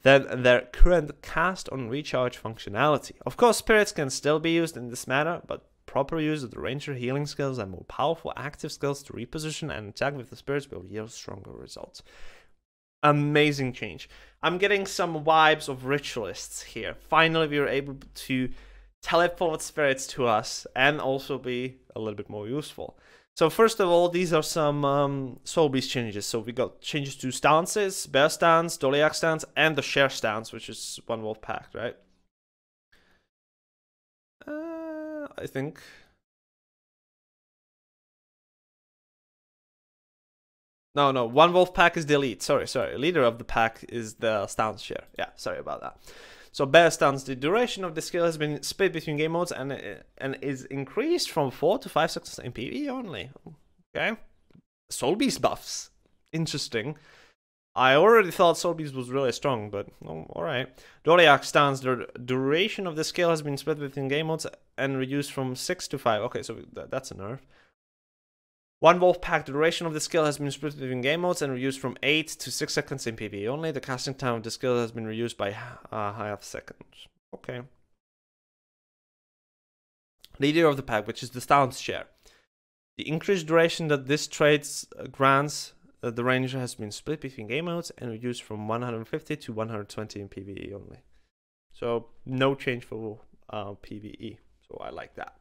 than their current cast on recharge functionality. Of course, spirits can still be used in this manner, but proper use of the Ranger healing skills and more powerful active skills to reposition and attack with the spirits will yield stronger results. Amazing change. I'm getting some vibes of Ritualists here. Finally, we were able to teleport spirits to us and also be a little bit more useful. So first of all, these are some Soul Beast changes. So we got changes to stances, Bear stance, Doliac stance, and the Share stance, which is one wolf pact, right? I think. No, one wolf pack is the elite. Sorry. Leader of the pack is the stance share. Yeah, sorry about that. So Bear stance, the duration of the skill has been split between game modes and is increased from 4 to 5 seconds in PvE only. Okay. Soul Beast buffs. Interesting. I already thought Soul Beast was really strong, but alright. Doliac stance, the duration of the skill has been split between game modes and reduced from 6 to 5. Okay, so that's a nerf. One wolf pack, the duration of the skill has been split between game modes and reduced from 8 to 6 seconds in PvE only. The casting time of the skill has been reduced by half seconds. Okay. Leader of the pack, which is the stance share. The increased duration that this trait grants the ranger has been split between game modes and reduced from 150 to 120 in PvE only. So no change for PvE. So I like that.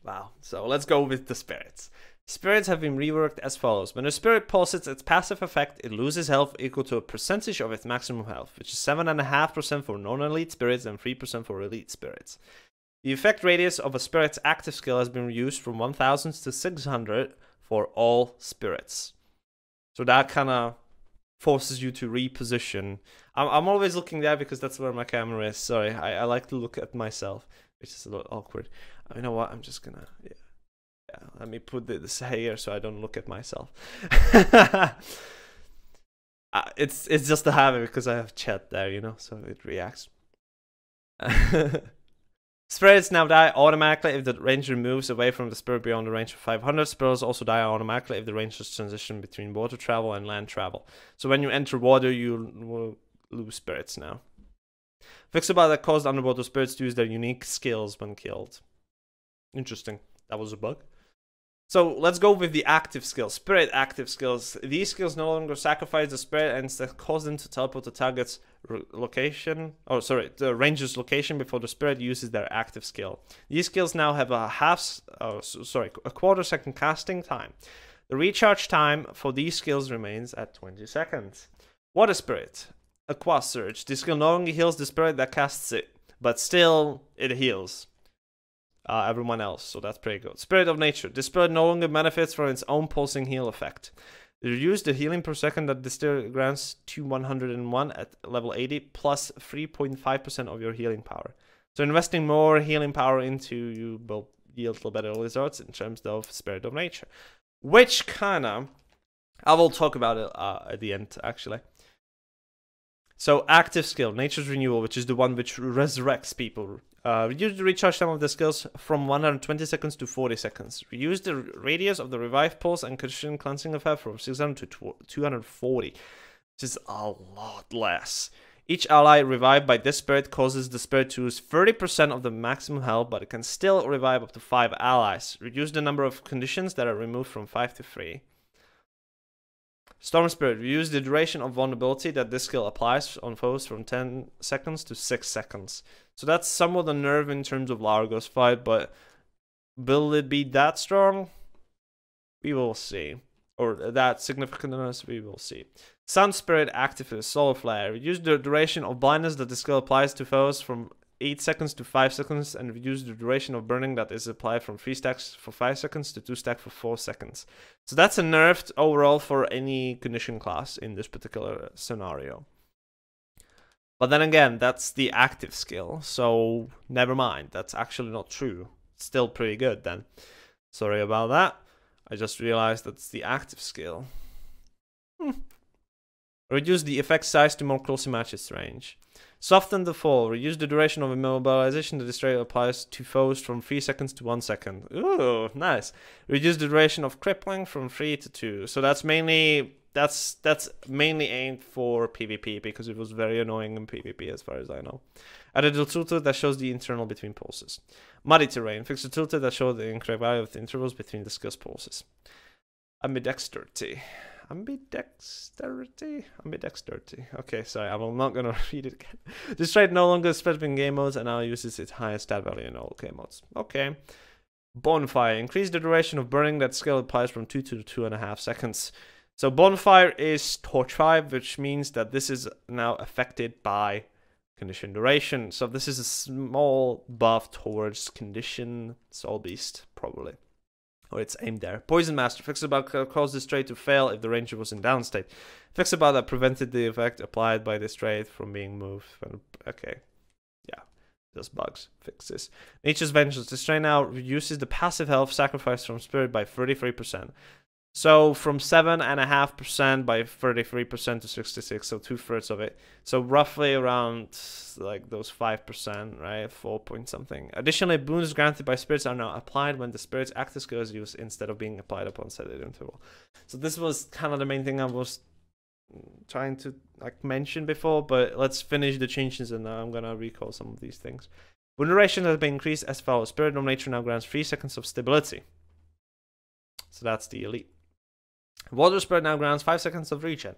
Wow, so let's go with the spirits. Spirits have been reworked as follows. When a spirit posits its passive effect, it loses health equal to a percentage of its maximum health, which is 7.5% for non-elite spirits and 3% for elite spirits. The effect radius of a spirit's active skill has been reduced from 1000 to 600 for all spirits. So that kind of forces you to reposition. I'm always looking there because that's where my camera is. Sorry, I like to look at myself, which is a little awkward. You know what? I'm just gonna let me put this here so I don't look at myself. It's just a habit because I have chat there, you know, so it reacts. Spirits now die automatically if the ranger moves away from the spirit beyond the range of 500. Spirits also die automatically if the rangers transition between water travel and land travel. So when you enter water, you will lose spirits now. Fixable that caused underwater spirits to use their unique skills when killed. Interesting. That was a bug. So let's go with the active skills. Spirit active skills. These skills no longer sacrifice the spirit and instead cause them to teleport to target's location. Oh, sorry, the ranger's location before the spirit uses their active skill. These skills now have a quarter-second casting time. The recharge time for these skills remains at 20 seconds. Water Spirit. Aqua Surge. This skill no longer heals the spirit that casts it, but still it heals everyone else, so that's pretty good. Spirit of Nature. This spirit no longer benefits from its own pulsing heal effect. Reduce the healing per second that this spirit grants to 101 at level 80, plus 3.5% of your healing power. So investing more healing power into you will yield better results in terms of Spirit of Nature. Which kinda, I will talk about it at the end, actually. So active skill, Nature's Renewal, which is the one which resurrects people. Reduce the recharge time of the skills from 120 seconds to 40 seconds. Reduce the radius of the revive pulse and condition cleansing effect from 600 to 240, which is a lot less. Each ally revived by this spirit causes the spirit to lose 30% of the maximum health, but it can still revive up to 5 allies. Reduce the number of conditions that are removed from 5 to 3. Storm Spirit. Reduce the duration of vulnerability that this skill applies on foes from 10 seconds to 6 seconds. So that's somewhat a nerve in terms of Largo's fight, but will it be that strong? We will see. Or that significant enough? We will see. Sun Spirit active Solar Flare. Reduce the duration of blindness that the skill applies to foes from 8 seconds to 5 seconds, and reduce the duration of burning that is applied from 3 stacks for 5 seconds to 2 stacks for 4 seconds. So that's a nerfed overall for any condition class in this particular scenario. But then again, that's the active skill, so never mind. That's actually not true. It's still pretty good then. Sorry about that. I just realized that's the active skill. Reduce the effect size to more closely match its range. Soften the Fall. Reduce the duration of immobilization that this trait applies to foes from 3 seconds to 1 second. Ooh, nice. Reduce the duration of crippling from 3 to 2. So that's mainly aimed for PvP because it was very annoying in PvP as far as I know. Added a tooltip that shows the internal between pulses. Muddy Terrain. Fix the tooltip that shows the incorrect value of the intervals between the skills pulses. Ambidexterity. ambidexterity. Okay, sorry, I'm not gonna read it again. This trait no longer spreads in game modes and now uses its highest stat value in all game modes. Okay. Bonfire. Increase the duration of burning. That skill applies from 2 to 2.5 seconds. So bonfire is torch 5, which means that this is now affected by condition duration. So this is a small buff towards condition soul beast, probably. Or it's aimed there. Poison Master. Fix about caused this trait to fail if the ranger was in down state. Fix about that prevented the effect applied by this trait from being moved. Okay. Yeah. Just bugs. Fix this. Nature's Vengeance. This trait now reduces the passive health sacrifice from spirit by 33%. So from 7.5% by 33% to 66, so 2/3 of it. So roughly around like those 5%, right? 4 point something. Additionally, boons granted by spirits are now applied when the spirit's active skill is used instead of being applied upon set interval. So this was kind of the main thing I was trying to like mention before, but let's finish the changes and now I'm gonna recall some of these things. Boon duration has been increased as follows. Spirit of Nature now grants 3 seconds of stability. So that's the elite. Water Spirit now grants 5 seconds of regen.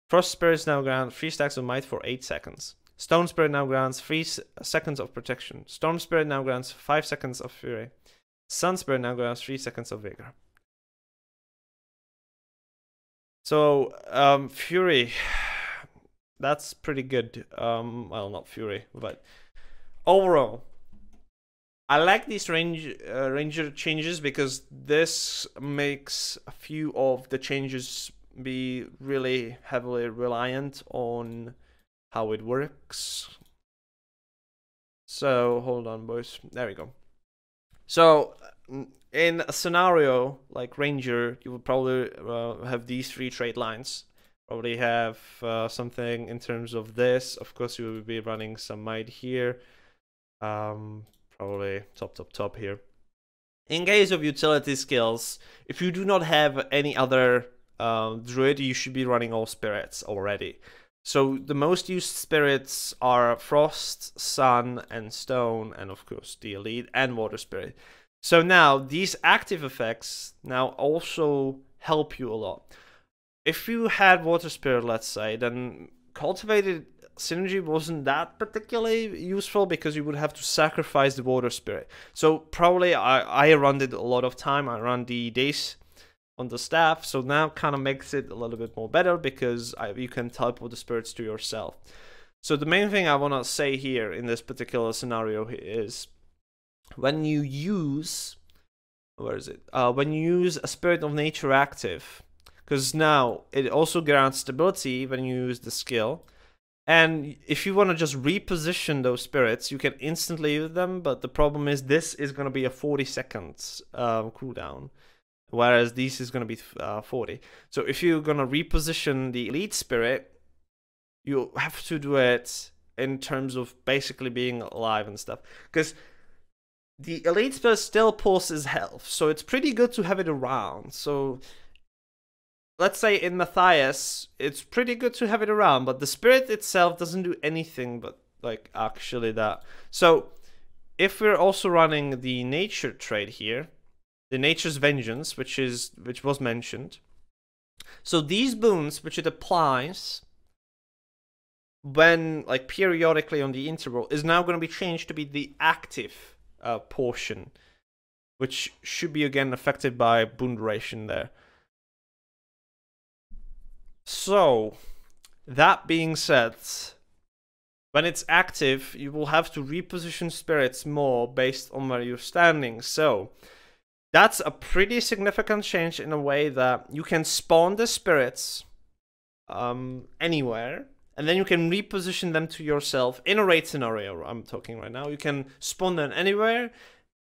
Frost Spirits now grant 3 stacks of might for 8 seconds. Stone Spirit now grants 3 seconds of protection. Storm Spirit now grants 5 seconds of fury. Sun Spirit now grants 3 seconds of vigor. So, fury, that's pretty good. Well, not fury, but overall, I like these ranger changes because this makes a few of the changes be really heavily reliant on how it works. So hold on, boys. There we go. So in a scenario like ranger, you would probably have these 3 trait lines. Probably have something in terms of this. Of course, you will be running some might here. Probably top here. In case of utility skills, if you do not have any other druid, you should be running all spirits already. So the most used spirits are Frost, Sun, and Stone, and of course the Elite and Water Spirit. So now these active effects now also help you a lot. If you had Water Spirit, let's say, then Cultivated Synergy wasn't that particularly useful because you would have to sacrifice the Water Spirit. So probably I run it a lot of time. I run the days on the staff, so now kind of makes it a little bit more better because you can teleport the spirits to yourself. So the main thing I want to say here in this particular scenario is when you use, when you use a Spirit of Nature active, because now it also grants stability when you use the skill. And if you want to just reposition those spirits, you can instantly use them, but the problem is this is going to be a 40 seconds cooldown, whereas this is going to be 40. So if you're going to reposition the Elite Spirit, you have to do it in terms of basically being alive and stuff. Because the Elite Spirit still pulses health, so it's pretty good to have it around. So let's say in Matthias, it's pretty good to have it around, but the spirit itself doesn't do anything but like actually that. So if we're also running the nature trait here, the Nature's Vengeance, which was mentioned. So these boons, which it applies when like periodically on the interval, is now going to be changed to be the active portion, which should be again affected by boon duration there. So, that being said, when it's active, you will have to reposition spirits more based on where you're standing. So, that's a pretty significant change in a way that you can spawn the spirits anywhere, and then you can reposition them to yourself in a raid scenario. I'm talking right now. You can spawn them anywhere,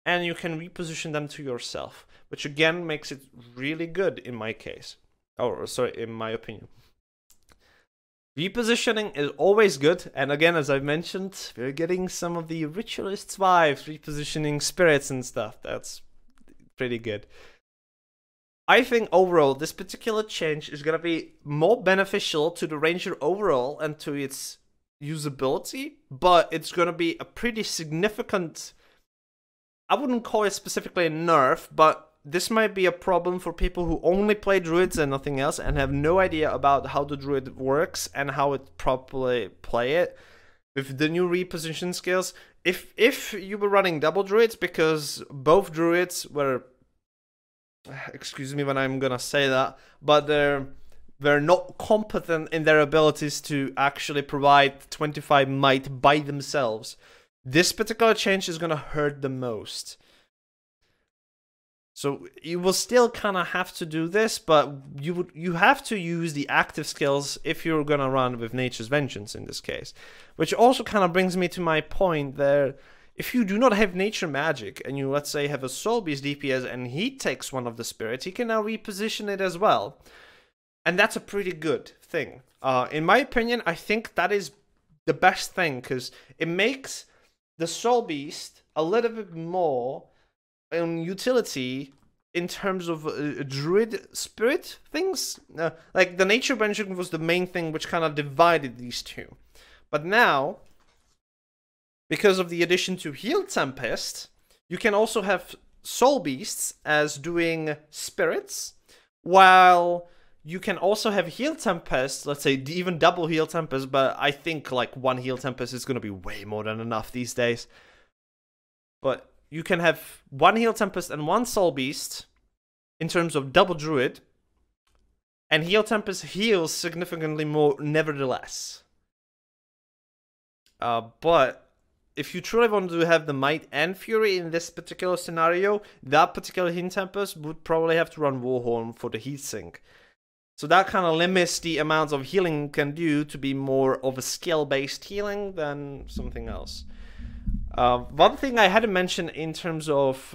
and you can reposition them to yourself, which again makes it really good in my case. Oh, sorry, in my opinion. Repositioning is always good, and again, as I've mentioned, we're getting some of the Ritualist's vibes, repositioning spirits and stuff. That's pretty good. I think overall, this particular change is going to be more beneficial to the Ranger overall and to its usability, but it's going to be a pretty significant, I wouldn't call it specifically a nerf, but this might be a problem for people who only play druids and nothing else and have no idea about how the druid works and how it properly play it. With the new reposition skills, if you were running double druids, because both druids were, excuse me when I'm gonna say that, but they're not competent in their abilities to actually provide 25 might by themselves, this particular change is gonna hurt the most. So you will still kind of have to do this, but you have to use the active skills if you're gonna run with Nature's Vengeance in this case. Which also kind of brings me to my point there. If you do not have Nature Magic and you, let's say, have a Soul Beast DPS and he takes one of the spirits, he can now reposition it as well. And that's a pretty good thing. In my opinion, I think that is the best thing, because it makes the Soul Beast a little bit more utility in terms of druid spirit things. Like the Nature Vengeance was the main thing which kind of divided these two. But now, because of the addition to Heal Tempest, you can also have Soul Beasts as doing spirits, while you can also have Heal Tempest, let's say even double Heal Tempest, but I think like one Heal Tempest is going to be way more than enough these days. But you can have one Heal Tempest and one Soul Beast in terms of double Druid, and Heal Tempest heals significantly more nevertheless. But if you truly want to have the Might and Fury in this particular scenario, that particular Heal Tempest would probably have to run Warhorn for the heatsink. So that kind of limits the amount of healing you can do to be more of a skill-based healing than something else. One thing I had to mention in terms of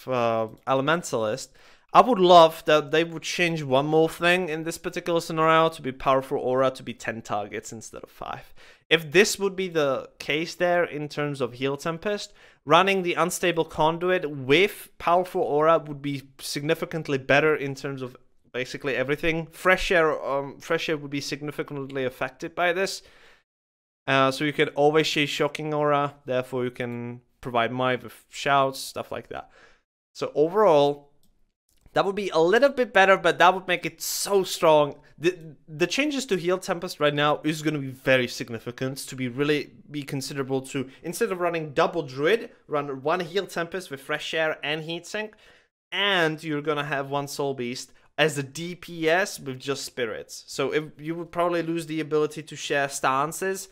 Elementalist, I would love that they would change one more thing in this particular scenario to be Powerful Aura to be 10 targets instead of 5. If this would be the case there in terms of Heal Tempest, running the Unstable Conduit with Powerful Aura would be significantly better in terms of basically everything. Fresh Air would be significantly affected by this. So you can always chase Shocking Aura, therefore you can provide Might with Shouts, stuff like that. So overall, that would be a little bit better, but that would make it so strong. The changes to Heal Tempest right now is going to be very significant to be considerable to, instead of running double Druid, run one Heal Tempest with Fresh Air and Heatsink, and you're going to have one Soul Beast as a DPS with just spirits. So if you would probably lose the ability to share stances,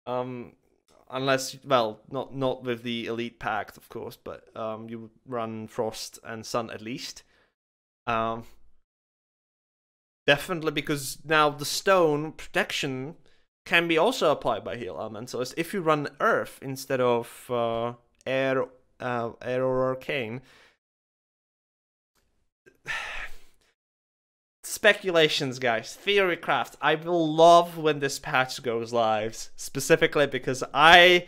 unless, well, not with the Elite Pact, of course, but you would run Frost and Sun at least. Definitely, because now the Stone protection can be also applied by Heal Elementalist. If you run Earth instead of Air or Arcane. Speculations, guys. Theorycraft. I will love when this patch goes live, specifically because I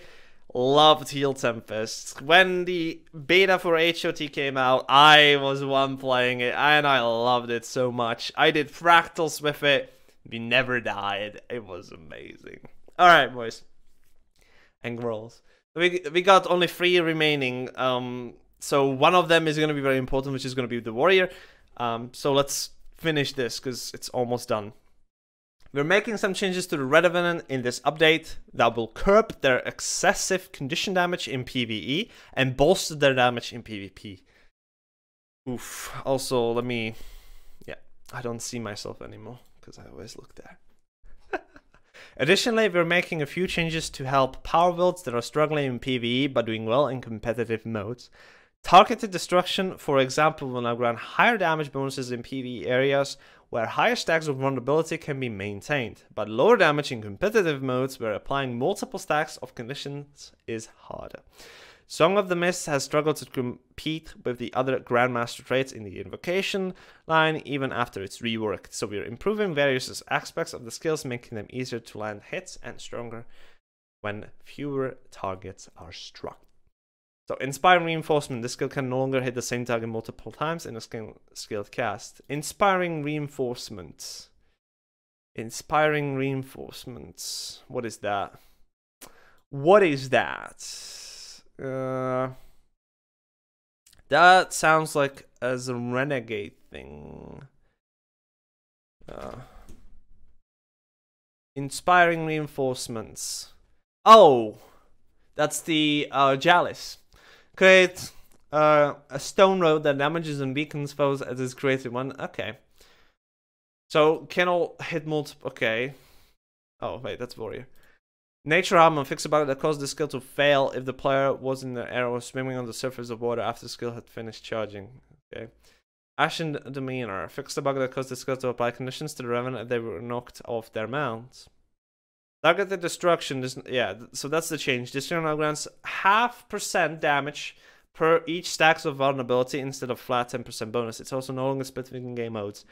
loved Heal Tempest. When the beta for HOT came out, I was one playing it, and I loved it so much. I did fractals with it. We never died. It was amazing. Alright, boys and girls. We got only 3 remaining. So one of them is going to be very important, which is going to be the Warrior. So let's finish this, because it's almost done. We're making some changes to the Revenant in this update that will curb their excessive condition damage in PvE and bolster their damage in PvP. Oof. Also, yeah, I don't see myself anymore because I always look there. Additionally, we're making a few changes to help power builds that are struggling in PvE but doing well in competitive modes. Targeted destruction, for example, will now grant higher damage bonuses in PvE areas where higher stacks of vulnerability can be maintained, but lower damage in competitive modes where applying multiple stacks of conditions is harder. Song of the Mist has struggled to compete with the other Grandmaster traits in the Invocation line even after it's reworked, so we're improving various aspects of the skills, making them easier to land hits and stronger when fewer targets are struck. So, Inspiring Reinforcement. This skill can no longer hit the same target multiple times in a skilled cast. Inspiring Reinforcement. Inspiring Reinforcement. What is that? What is that? That sounds like as a renegade thing. Inspiring reinforcements. Oh, that's the Jalis. Create a stone road that damages and weakens foes as is created one. Okay. So cannot hit multiple. Okay. Oh wait, that's warrior. Nature armor, fix a bug that caused the skill to fail if the player was in the air or swimming on the surface of water after the skill had finished charging. Okay. Ashen demeanor, fix the bug that caused the skill to apply conditions to the Revenant if they were knocked off their mounts. Targeted destruction, yeah, so that's the change. This now grants 0.5% damage per each stacks of vulnerability instead of flat 10% bonus. It's also no longer split between game modes.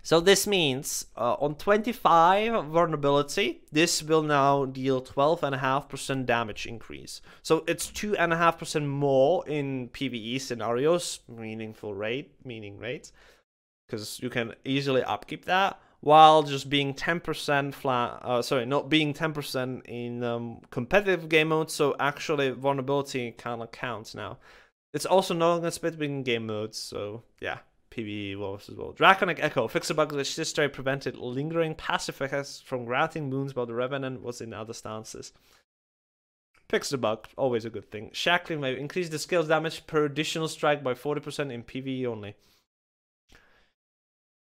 So this means on 25 vulnerability, this will now deal 12.5% damage increase. So it's 2.5% more in PvE scenarios, meaning rates, because you can easily upkeep that, while just being 10% flat. Sorry, not being 10% in competitive game mode. So actually, vulnerability kind of counts now. It's also no longer split between game modes. So yeah. PvE wolves as well. Draconic Echo. Fix a bug that history prevented lingering passive effects from granting wounds while the Revenant was in other stances. Fix the bug. Always a good thing. Shackling Wave. Increase the skill's damage per additional strike by 40% in PvE only.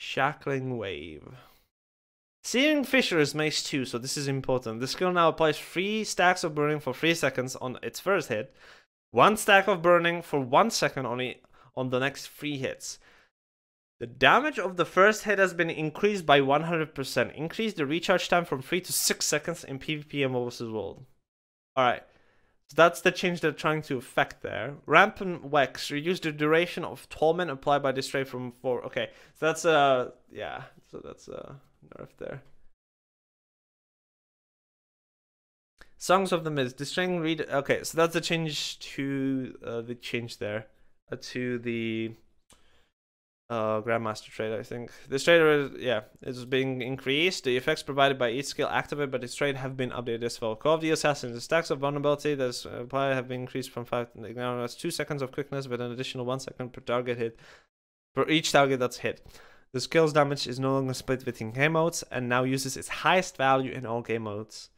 Shackling Wave. Searing Fissure is Mace 2, so this is important. The skill now applies 3 stacks of burning for 3 seconds on its first hit. 1 stack of burning for 1 second only on the next 3 hits. The damage of the first hit has been increased by 100%. Increase the recharge time from 3 to 6 seconds in PvP and vs. World. Alright. So that's the change they're trying to affect there. Rampant Wex. Reduce the duration of torment applied by this trade from 4. Okay. So that's yeah. So that's nerf there. Songs of the Mist. The string read. Okay. So that's the change to the change there. To the Grandmaster trade, I think. This trade, yeah, is being increased. The effects provided by each skill activated by this trade have been updated as well. Call of the Assassin. The stacks of vulnerability that's applied have been increased from 5 to now that's 2 seconds of quickness with an additional 1 second per target hit. For each target that's hit. The skill's damage is no longer split between game modes and now uses its highest value in all game modes.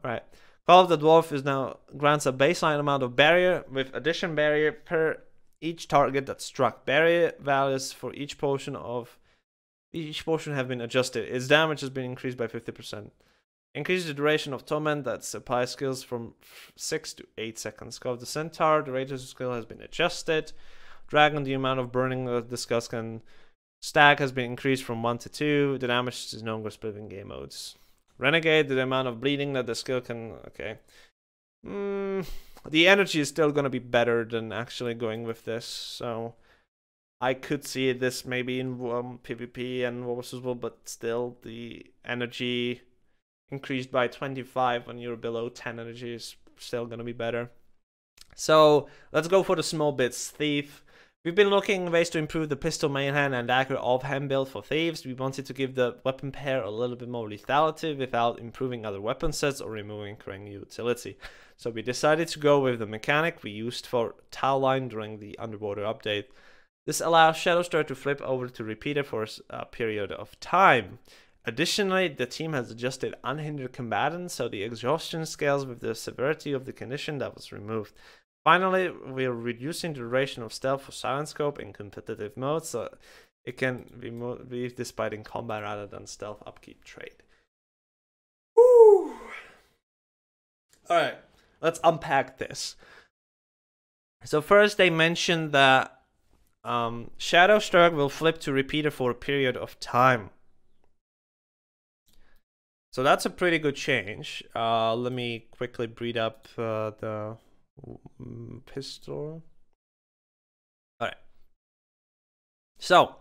Alright. Call of the Dwarf is now grants a baseline amount of barrier with addition barrier per each target that struck. Barrier values for each portion have been adjusted. Its damage has been increased by 50%. Increase the duration of torment that applies skills from 6 to 8 seconds. Call of the Centaur, the radius of skill has been adjusted. Dragon, the amount of burning that this skill can stack has been increased from 1 to 2. The damage is no longer split in game modes. Renegade, the amount of bleeding that the skill can. Okay. The energy is still going to be better than actually going with this, so I could see this maybe in PvP and vs. World, but still the energy increased by 25 when you're below 10 energy is still going to be better. So let's go for the small bits. Thief. We've been looking at ways to improve the pistol main hand and dagger offhand build for thieves. We wanted to give the weapon pair a little bit more lethality without improving other weapon sets or removing current utility. So we decided to go with the mechanic we used for Tile Line during the Underwater update. This allows Shadowstar to flip over to Repeater for a period of time. Additionally, the team has adjusted Unhindered Combatant, so the exhaustion scales with the severity of the condition that was removed. Finally, we're reducing the duration of stealth for Silent Scope in competitive mode, so it can be moved despite in combat rather than stealth upkeep trade. Woo! Alright, let's unpack this. So first they mentioned that Shadowstar will flip to Repeater for a period of time. So that's a pretty good change. Let me quickly breed up the pistol. All right. So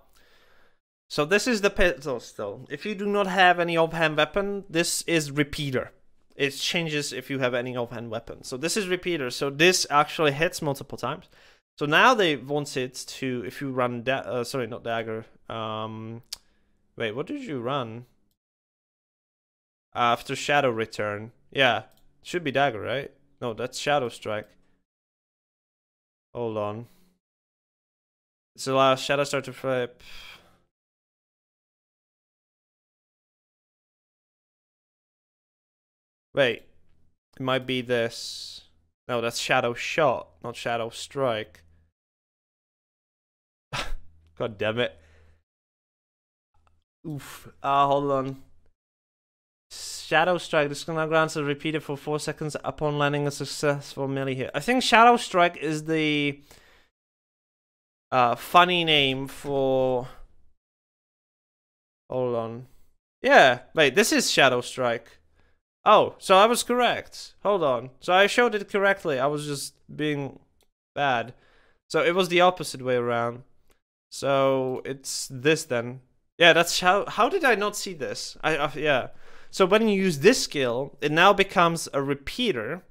this is the pistol still. If you do not have any offhand weapon, this is Repeater. It changes if you have any offhand weapon. So this is Repeater. So this actually hits multiple times. So now they want it to, if you run sorry, not dagger. Wait, what did you run? After Shadow Return. Yeah. Should be dagger, right? No, that's Shadow Strike. Hold on. This allows Shadow Strike to flip. Wait. It might be this. No, that's Shadow Shot, not Shadow Strike. God damn it. Oof. Hold on. Shadow Strike. This now grants a repeater for 4 seconds upon landing a successful melee hit. I think Shadow Strike is the funny name for... Hold on. Yeah, wait, this is Shadow Strike. Oh, so I was correct. Hold on. So I showed it correctly. I was just being bad. So it was the opposite way around. So it's this then. Yeah, that's how did I not see this? Yeah. So when you use this skill, it now becomes a repeater,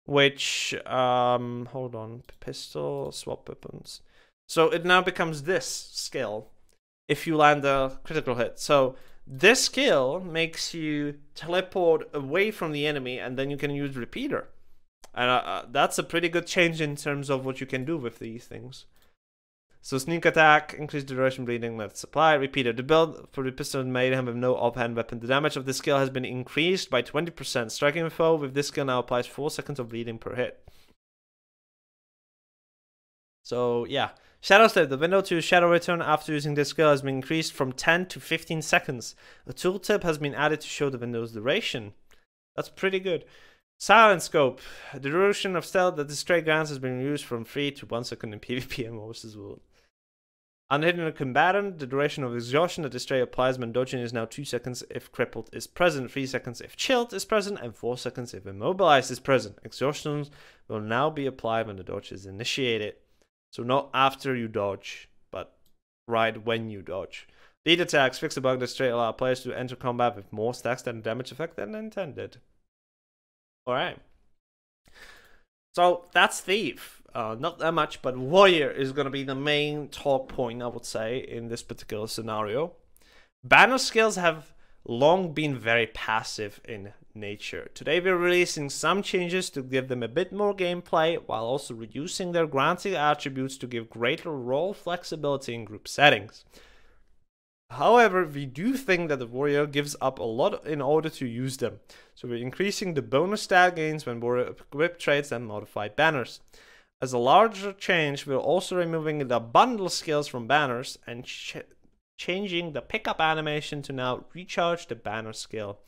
which hold on, pistol, swap weapons. So it now becomes this skill if you land a critical hit. So this skill makes you teleport away from the enemy, and then you can use repeater. And that's a pretty good change in terms of what you can do with these things. So sneak attack, increase duration bleeding, let supply, repeater. The build for the pistol made him with no offhand weapon. The damage of this skill has been increased by 20%. Striking a foe with this skill now applies 4 seconds of bleeding per hit. So yeah. Shadow Step. The window to Shadow Return after using this skill has been increased from 10 to 15 seconds. A tooltip has been added to show the window's duration. That's pretty good. Silent Scope. The duration of stealth that the stray grants has been reduced from 3 to 1 second in PvP and versus World. Unhidden combatant. The duration of exhaustion that the stray applies when dodging is now 2 seconds if crippled is present, 3 seconds if chilled is present, and 4 seconds if immobilized is present. Exhaustion will now be applied when the dodge is initiated. So not after you dodge, but right when you dodge. Lead attacks. Fix a bug that straight allow players to enter combat with more stacks than damage effect than intended. Alright. So that's Thief. Not that much, but Warrior is going to be the main talk point, I would say, in this particular scenario. Banner skills have long been very passive in nature. Today we're releasing some changes to give them a bit more gameplay, while also reducing their granted attributes to give greater role flexibility in group settings. However, we do think that the Warrior gives up a lot in order to use them. So we're increasing the bonus stat gains when Warrior equip traits and modified banners. As a larger change, we're also removing the bundle skills from banners and changing the pickup animation to now recharge the banner skill.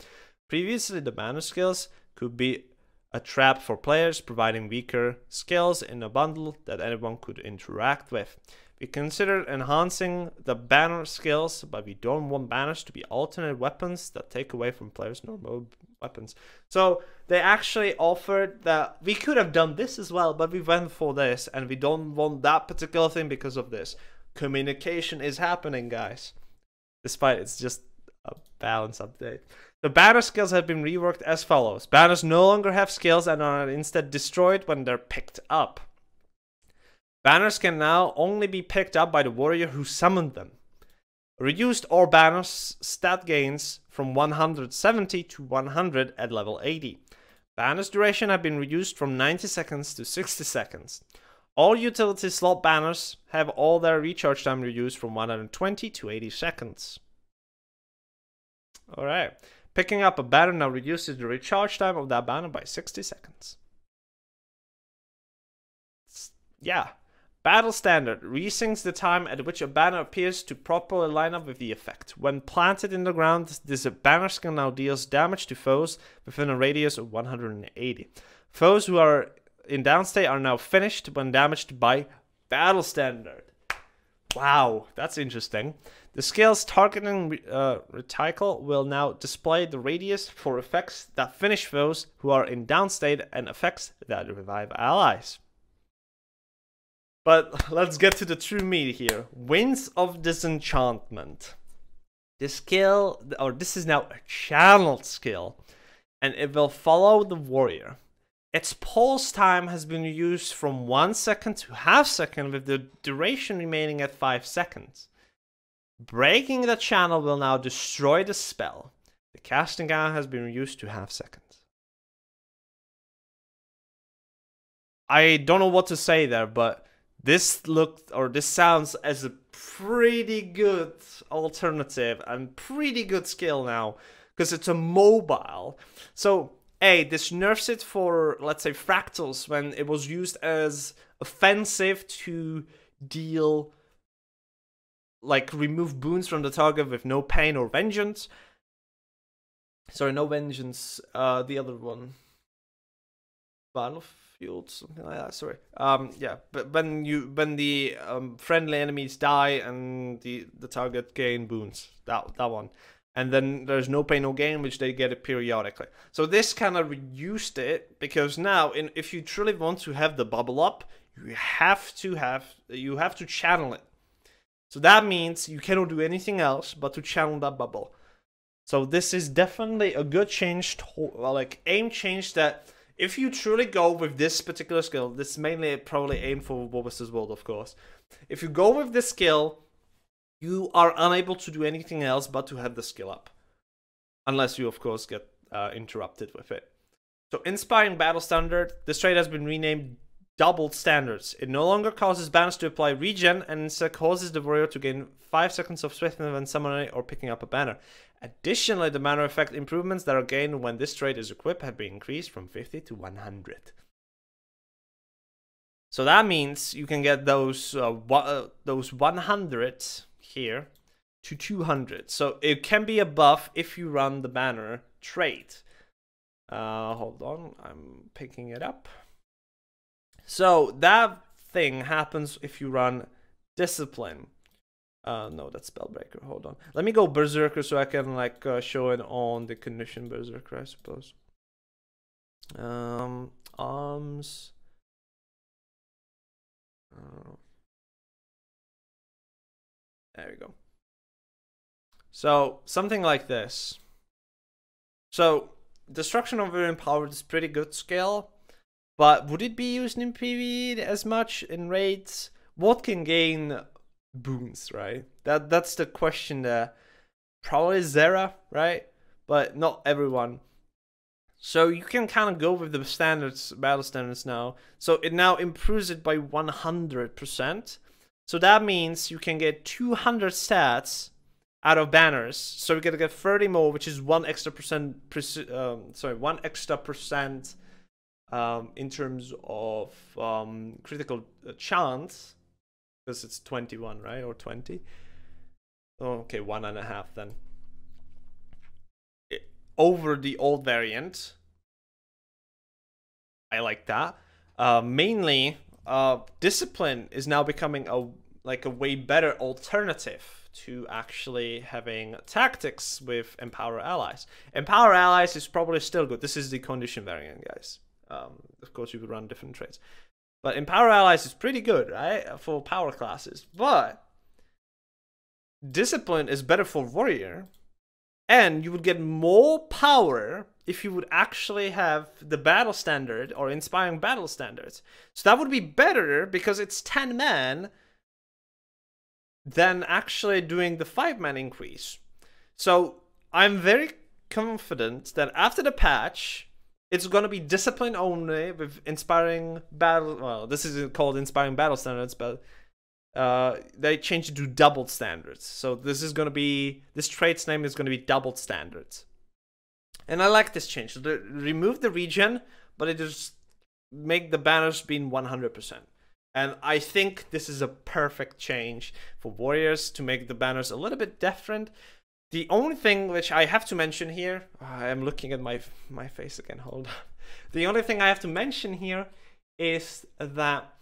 Previously, the banner skills could be a trap for players, providing weaker skills in a bundle that anyone could interact with. We considered enhancing the banner skills, but we don't want banners to be alternate weapons that take away from players' normal weapons. So they actually offered that we could have done this as well, but we went for this, and we don't want that particular thing because of this. Communication is happening, guys. Despite it's just a balance update. The banner skills have been reworked as follows. Banners no longer have skills and are instead destroyed when they're picked up. Banners can now only be picked up by the warrior who summoned them. Reduced ore banners stat gains from 170 to 100 at level 80. Banners duration have been reduced from 90 seconds to 60 seconds. All utility slot banners have all their recharge time reduced from 120 to 80 seconds. Alright. Picking up a banner now reduces the recharge time of that banner by 60 seconds. Yeah. Battle Standard resyncs the time at which a banner appears to properly line up with the effect. When planted in the ground, this banner skill now deals damage to foes within a radius of 180. Foes who are in downstate are now finished when damaged by Battle Standard. Wow, that's interesting. The skill's targeting reticle will now display the radius for effects that finish foes who are in downstate and effects that revive allies. But let's get to the true meat here. Winds of Disenchantment. This skill, or this is now a channeled skill, and it will follow the warrior. Its pulse time has been reduced from 1 second to half second, with the duration remaining at 5 seconds. Breaking the channel will now destroy the spell. The casting time has been reduced to half seconds. I don't know what to say there, but this sounds as a pretty good alternative and pretty good skill now, because it's a mobile. So, this nerfs it for, let's say, fractals when it was used as offensive to deal, like, remove boons from the target with no pain or vengeance. Sorry, no vengeance. The other one, battlefield, something like that. Sorry. Yeah, but when the friendly enemies die and the target gain boons, that one. And then there's no pain, no gain, which they get it periodically. So this kind of reduced it, because now, if you truly want to have the bubble up, you have to channel it. So that means you cannot do anything else but to channel that bubble. So this is definitely a good change, like aim change, that if you truly go with this particular skill, this is mainly probably aimed for Warbuster's World, of course. If you go with this skill, you are unable to do anything else but to have the skill up. Unless you, of course, get interrupted with it. So, Inspiring Battle Standard. This trait has been renamed Doubled Standards. It no longer causes banners to apply regen, and instead causes the warrior to gain 5 seconds of swiftness when summoning or picking up a banner. Additionally, the banner effect improvements that are gained when this trait is equipped have been increased from 50 to 100. So that means you can get those 100 here to 200. So it can be a buff if you run the banner trait. Hold on, I'm picking it up. So that thing happens if you run Discipline. No, that's Spellbreaker. Hold on. Let me go Berserker so I can like show it on the condition Berserker, I suppose. Arms. There we go. So something like this. So Destruction of Empowered is pretty good skill, but would it be used in PvE as much in raids? What can gain boons, right? That's the question there. Probably Zera, right? But not everyone. So you can kind of go with the standards, battle standards now. So it now improves it by 100%. So that means you can get 200 stats out of banners. So you're gonna get 30 more, which is 1 extra percent. 1 extra percent in terms of critical chance, because it's 21, right, or 20. Oh, okay, 1.5 then. Over the old variant. I like that. Mainly, Discipline is now becoming a way better alternative to actually having tactics with Empower Allies. Empower Allies is probably still good. This is the condition variant, guys. Of course, you could run different traits. But Empower Allies is pretty good, right, for power classes. But Discipline is better for Warrior. And you would get more power if you would actually have the battle standard or Inspiring Battle Standards. So that would be better because it's 10 man than actually doing the 5-man increase. So I'm very confident that after the patch, it's going to be Discipline only with Inspiring Battle... Well, this is called Inspiring Battle Standards, but... they changed it to Doubled Standards. So this is going to be, this trait's name is going to be Doubled Standards. And I like this change. So they remove the regen, but it just make the banners being 100%. And I think this is a perfect change for Warriors to make the banners a little bit different. The only thing which I have to mention here, I'm looking at my face again, hold on. The only thing I have to mention here is that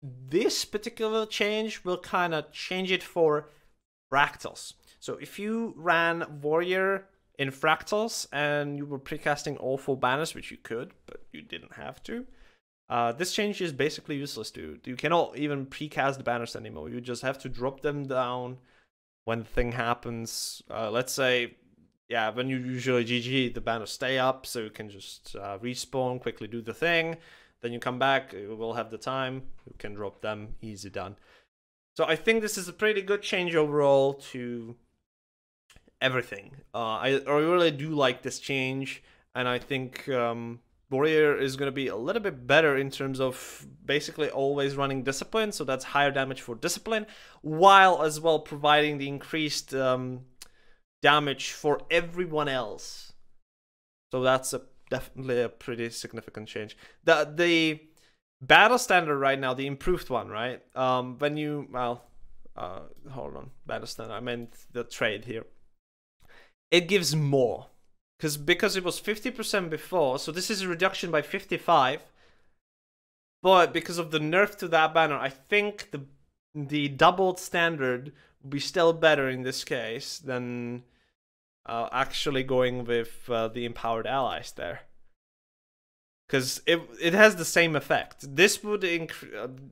this particular change will kind of change it for fractals. So if you ran Warrior in fractals and you were precasting all 4 banners, which you could, but you didn't have to, this change is basically useless, dude. You cannot even precast the banners anymore. You just have to drop them down when the thing happens. Let's say, yeah, when you usually GG, the banners stay up, so you can just respawn, quickly do the thing. Then you come back, you will have the time, you can drop them, easy done. So I think this is a pretty good change overall to everything. I really do like this change, and I think Warrior is going to be a little bit better in terms of basically always running Discipline, so that's higher damage for Discipline, while as well providing the increased damage for everyone else. So that's definitely a pretty significant change. The battle standard right now, the improved one, right? When you, well, hold on, battle standard, I meant the trade here. It gives more. Because it was 50% before, so this is a reduction by 55. But because of the nerf to that banner, I think the doubled standard will be still better in this case than actually going with the empowered allies there. Because it has the same effect. This would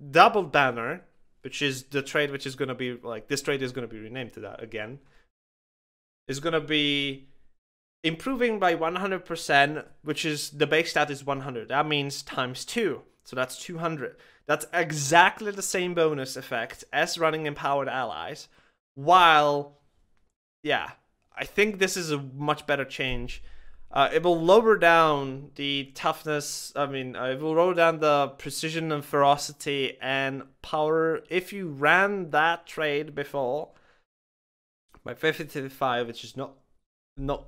double banner, which is the trade which is going to be, like, this trade is going to be renamed to that again, is going to be improving by 100%, which is the base stat is 100. That means times 2. So that's 200. That's exactly the same bonus effect as running empowered allies. While, yeah, I think this is a much better change. It will lower down the toughness. I mean, it will lower down the precision and ferocity and power. If you ran that trade before by 55, which is not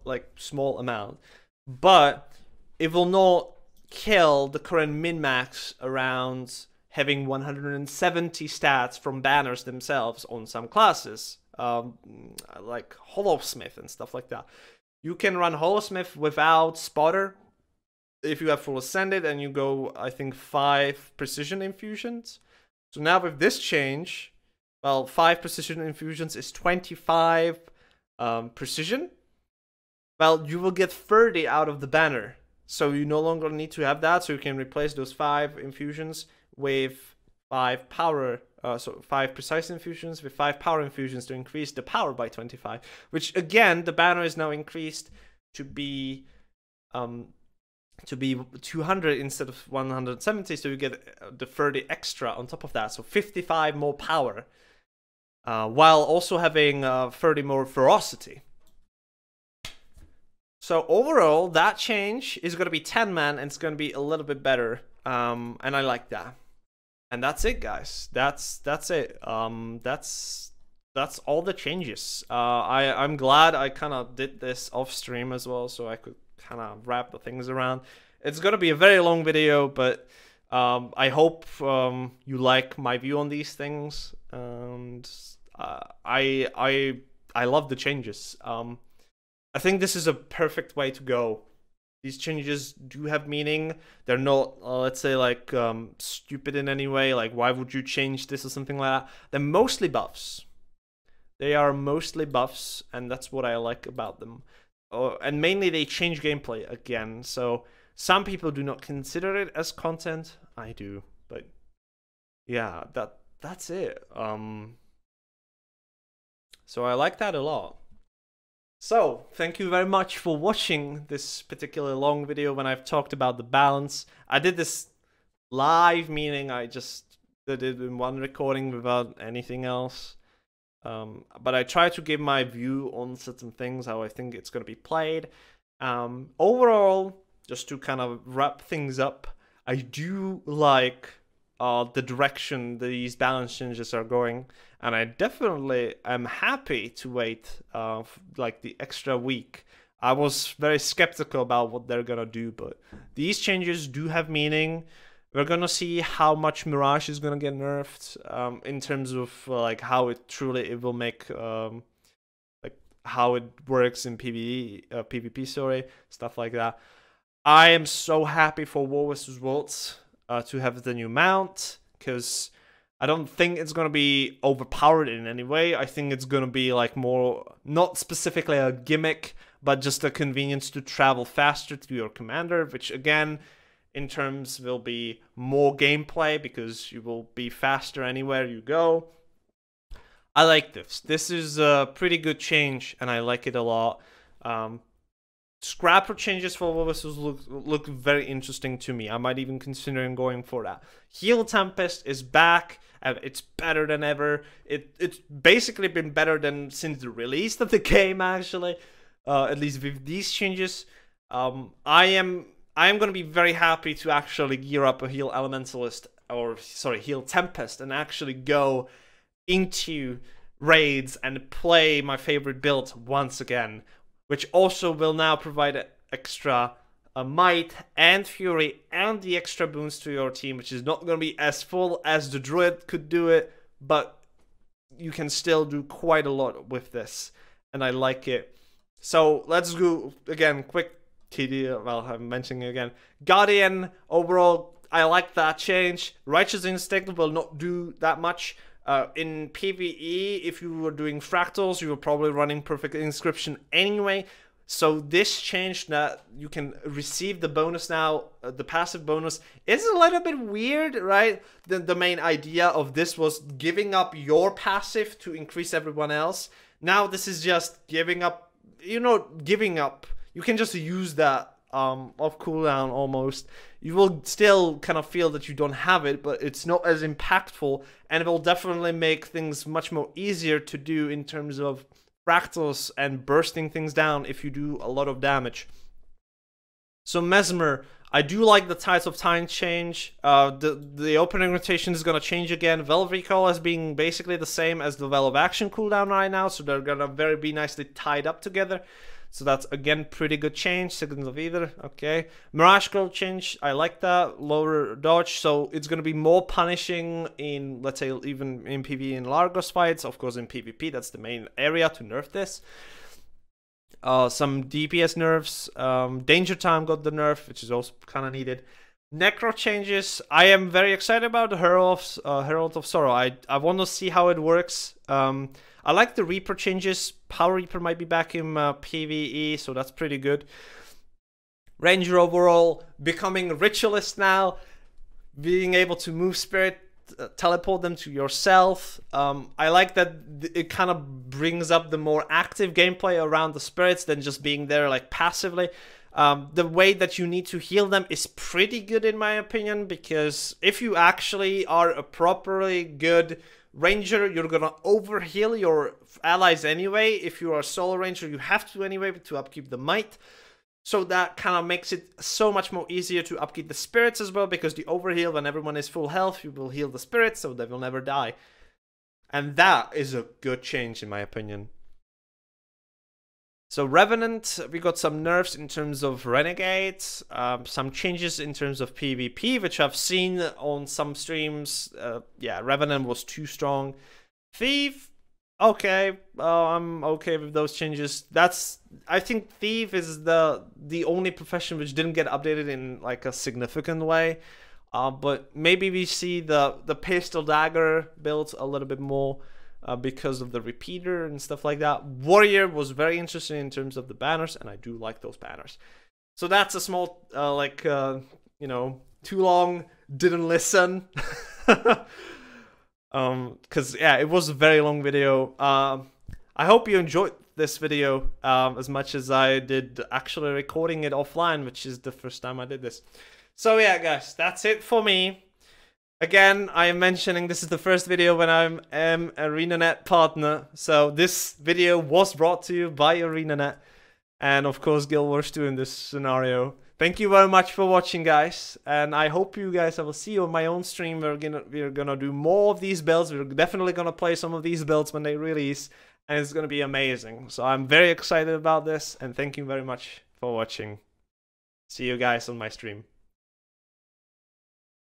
like small amount, but it will not kill the current min-max around having 170 stats from banners themselves on some classes, like Holosmith and stuff like that. You can run Holosmith without Spotter if you have full Ascended and you go, I think, 5 precision infusions. So now with this change, well, 5 precision infusions is 25 precision. Well, you will get 30 out of the banner. So you no longer need to have that. So you can replace those 5 infusions with 5 power. So 5 precise infusions with 5 power infusions to increase the power by 25. Which again, the banner is now increased to be 200 instead of 170. So you get the 30 extra on top of that. So 55 more power. While also having 30 more ferocity. So overall, that change is going to be 10-man, and it's going to be a little bit better, and I like that. And that's it, guys. That's it. That's all the changes. I'm glad I kind of did this off stream as well, so I could kind of wrap the things around. It's going to be a very long video, but I hope you like my view on these things, and I love the changes. I think this is a perfect way to go. These changes do have meaning. They're not, let's say, like, stupid in any way. Like, why would you change this or something like that? They're mostly buffs. They are mostly buffs, and that's what I like about them. And mainly, they change gameplay again. So, some people do not consider it as content. I do. But, yeah, that's it. So, I like that a lot. So, thank you very much for watching this particular long video when I've talked about the balance. I did this live, meaning I just did it in one recording without anything else. But I try to give my view on certain things, how I think it's going to be played. Overall, just to kind of wrap things up, I do like the direction these balance changes are going, and I definitely am happy to wait like the extra week. I was very skeptical about what they're gonna do, but these changes do have meaning. We're gonna see how much Mirage is gonna get nerfed in terms of like how it will make like how it works in PvP, sorry, stuff like that. I am so happy for War vs. Worlds to have the new mount, because I don't think it's going to be overpowered in any way. I think it's going to be like more, not specifically a gimmick, but just a convenience to travel faster to your commander, which again, in terms will be more gameplay because you will be faster anywhere you go. I like this. This is a pretty good change, and I like it a lot. Scrapper changes for War vs. look very interesting to me. I might even consider going for that. Heal Tempest is back, and it's better than ever. It's basically been better than since the release of the game, actually. At least with these changes, I I'm going to be very happy to actually gear up a heal Elementalist, or sorry, heal Tempest, and actually go into raids and play my favorite build once again, which also will now provide extra might and fury and the extra boons to your team, which is not going to be as full as the druid could do it, but you can still do quite a lot with this, and I like it. So let's go again, quick TD, well, I'm mentioning it again. Guardian, overall, I like that change. Righteous Instinct will not do that much. In PvE, if you were doing fractals, you were probably running Perfect Inscription anyway. So this change that you can receive the bonus now, the passive bonus, is a little bit weird, right? The main idea of this was giving up your passive to increase everyone else. Now this is just giving up, you know, giving up. You can just use that off cooldown almost. You will still kind of feel that you don't have it, but it's not as impactful, and it will definitely make things much more easier to do in terms of fractals and bursting things down if you do a lot of damage. So Mesmer, I do like the Tides of Time change. The opening rotation is going to change again. Veil Recall as being basically the same as the Veil of Action cooldown right now, so they're going to be nicely tied up together. So that's, again, pretty good change. Seconds of Either, okay. Mirage Scroll change, I like that. Lower dodge, so it's going to be more punishing in, let's say, even in PvE and Largos fights. Of course, in PvP, that's the main area to nerf this. Some DPS nerfs. Danger Time got the nerf, which is also kind of needed. Necro changes. I am very excited about the Herald of Sorrow. I want to see how it works. I like the Reaper changes. Power Reaper might be back in PvE, so that's pretty good. Ranger overall, becoming a Ritualist now. Being able to move spirit, teleport them to yourself. I like that it kind of brings up the more active gameplay around the spirits than just being there like passively. The way that you need to heal them is pretty good in my opinion, because if you actually are a properly good Ranger, you're gonna overheal your allies anyway. If you are a solo Ranger, you have to anyway to upkeep the might. So that kind of makes it so much more easier to upkeep the spirits as well, because the overheal, when everyone is full health, you will heal the spirits, so they will never die. And that is a good change in my opinion. So Revenant, we got some nerfs in terms of Renegades, some changes in terms of PvP, which I've seen on some streams. Yeah, Revenant was too strong. Thief, okay, I'm okay with those changes. I think Thief is the only profession which didn't get updated in like a significant way. But maybe we see the Pistol Dagger built a little bit more. Because of the repeater and stuff like that. Warrior was very interesting in terms of the banners, and I do like those banners. So that's a small, you know, too long, didn't listen. Because, yeah, it was a very long video. I hope you enjoyed this video as much as I did actually recording it offline, which is the first time I did this. So, yeah, guys, that's it for me. Again, I am mentioning this is the first video when I'm an ArenaNet partner. So this video was brought to you by ArenaNet. And of course, Guild Wars 2 in this scenario. Thank you very much for watching, guys. And I hope you guys, I will see you on my own stream. We're gonna do more of these builds. We're definitely gonna play some of these builds when they release. And it's gonna be amazing. So I'm very excited about this. And thank you very much for watching. See you guys on my stream.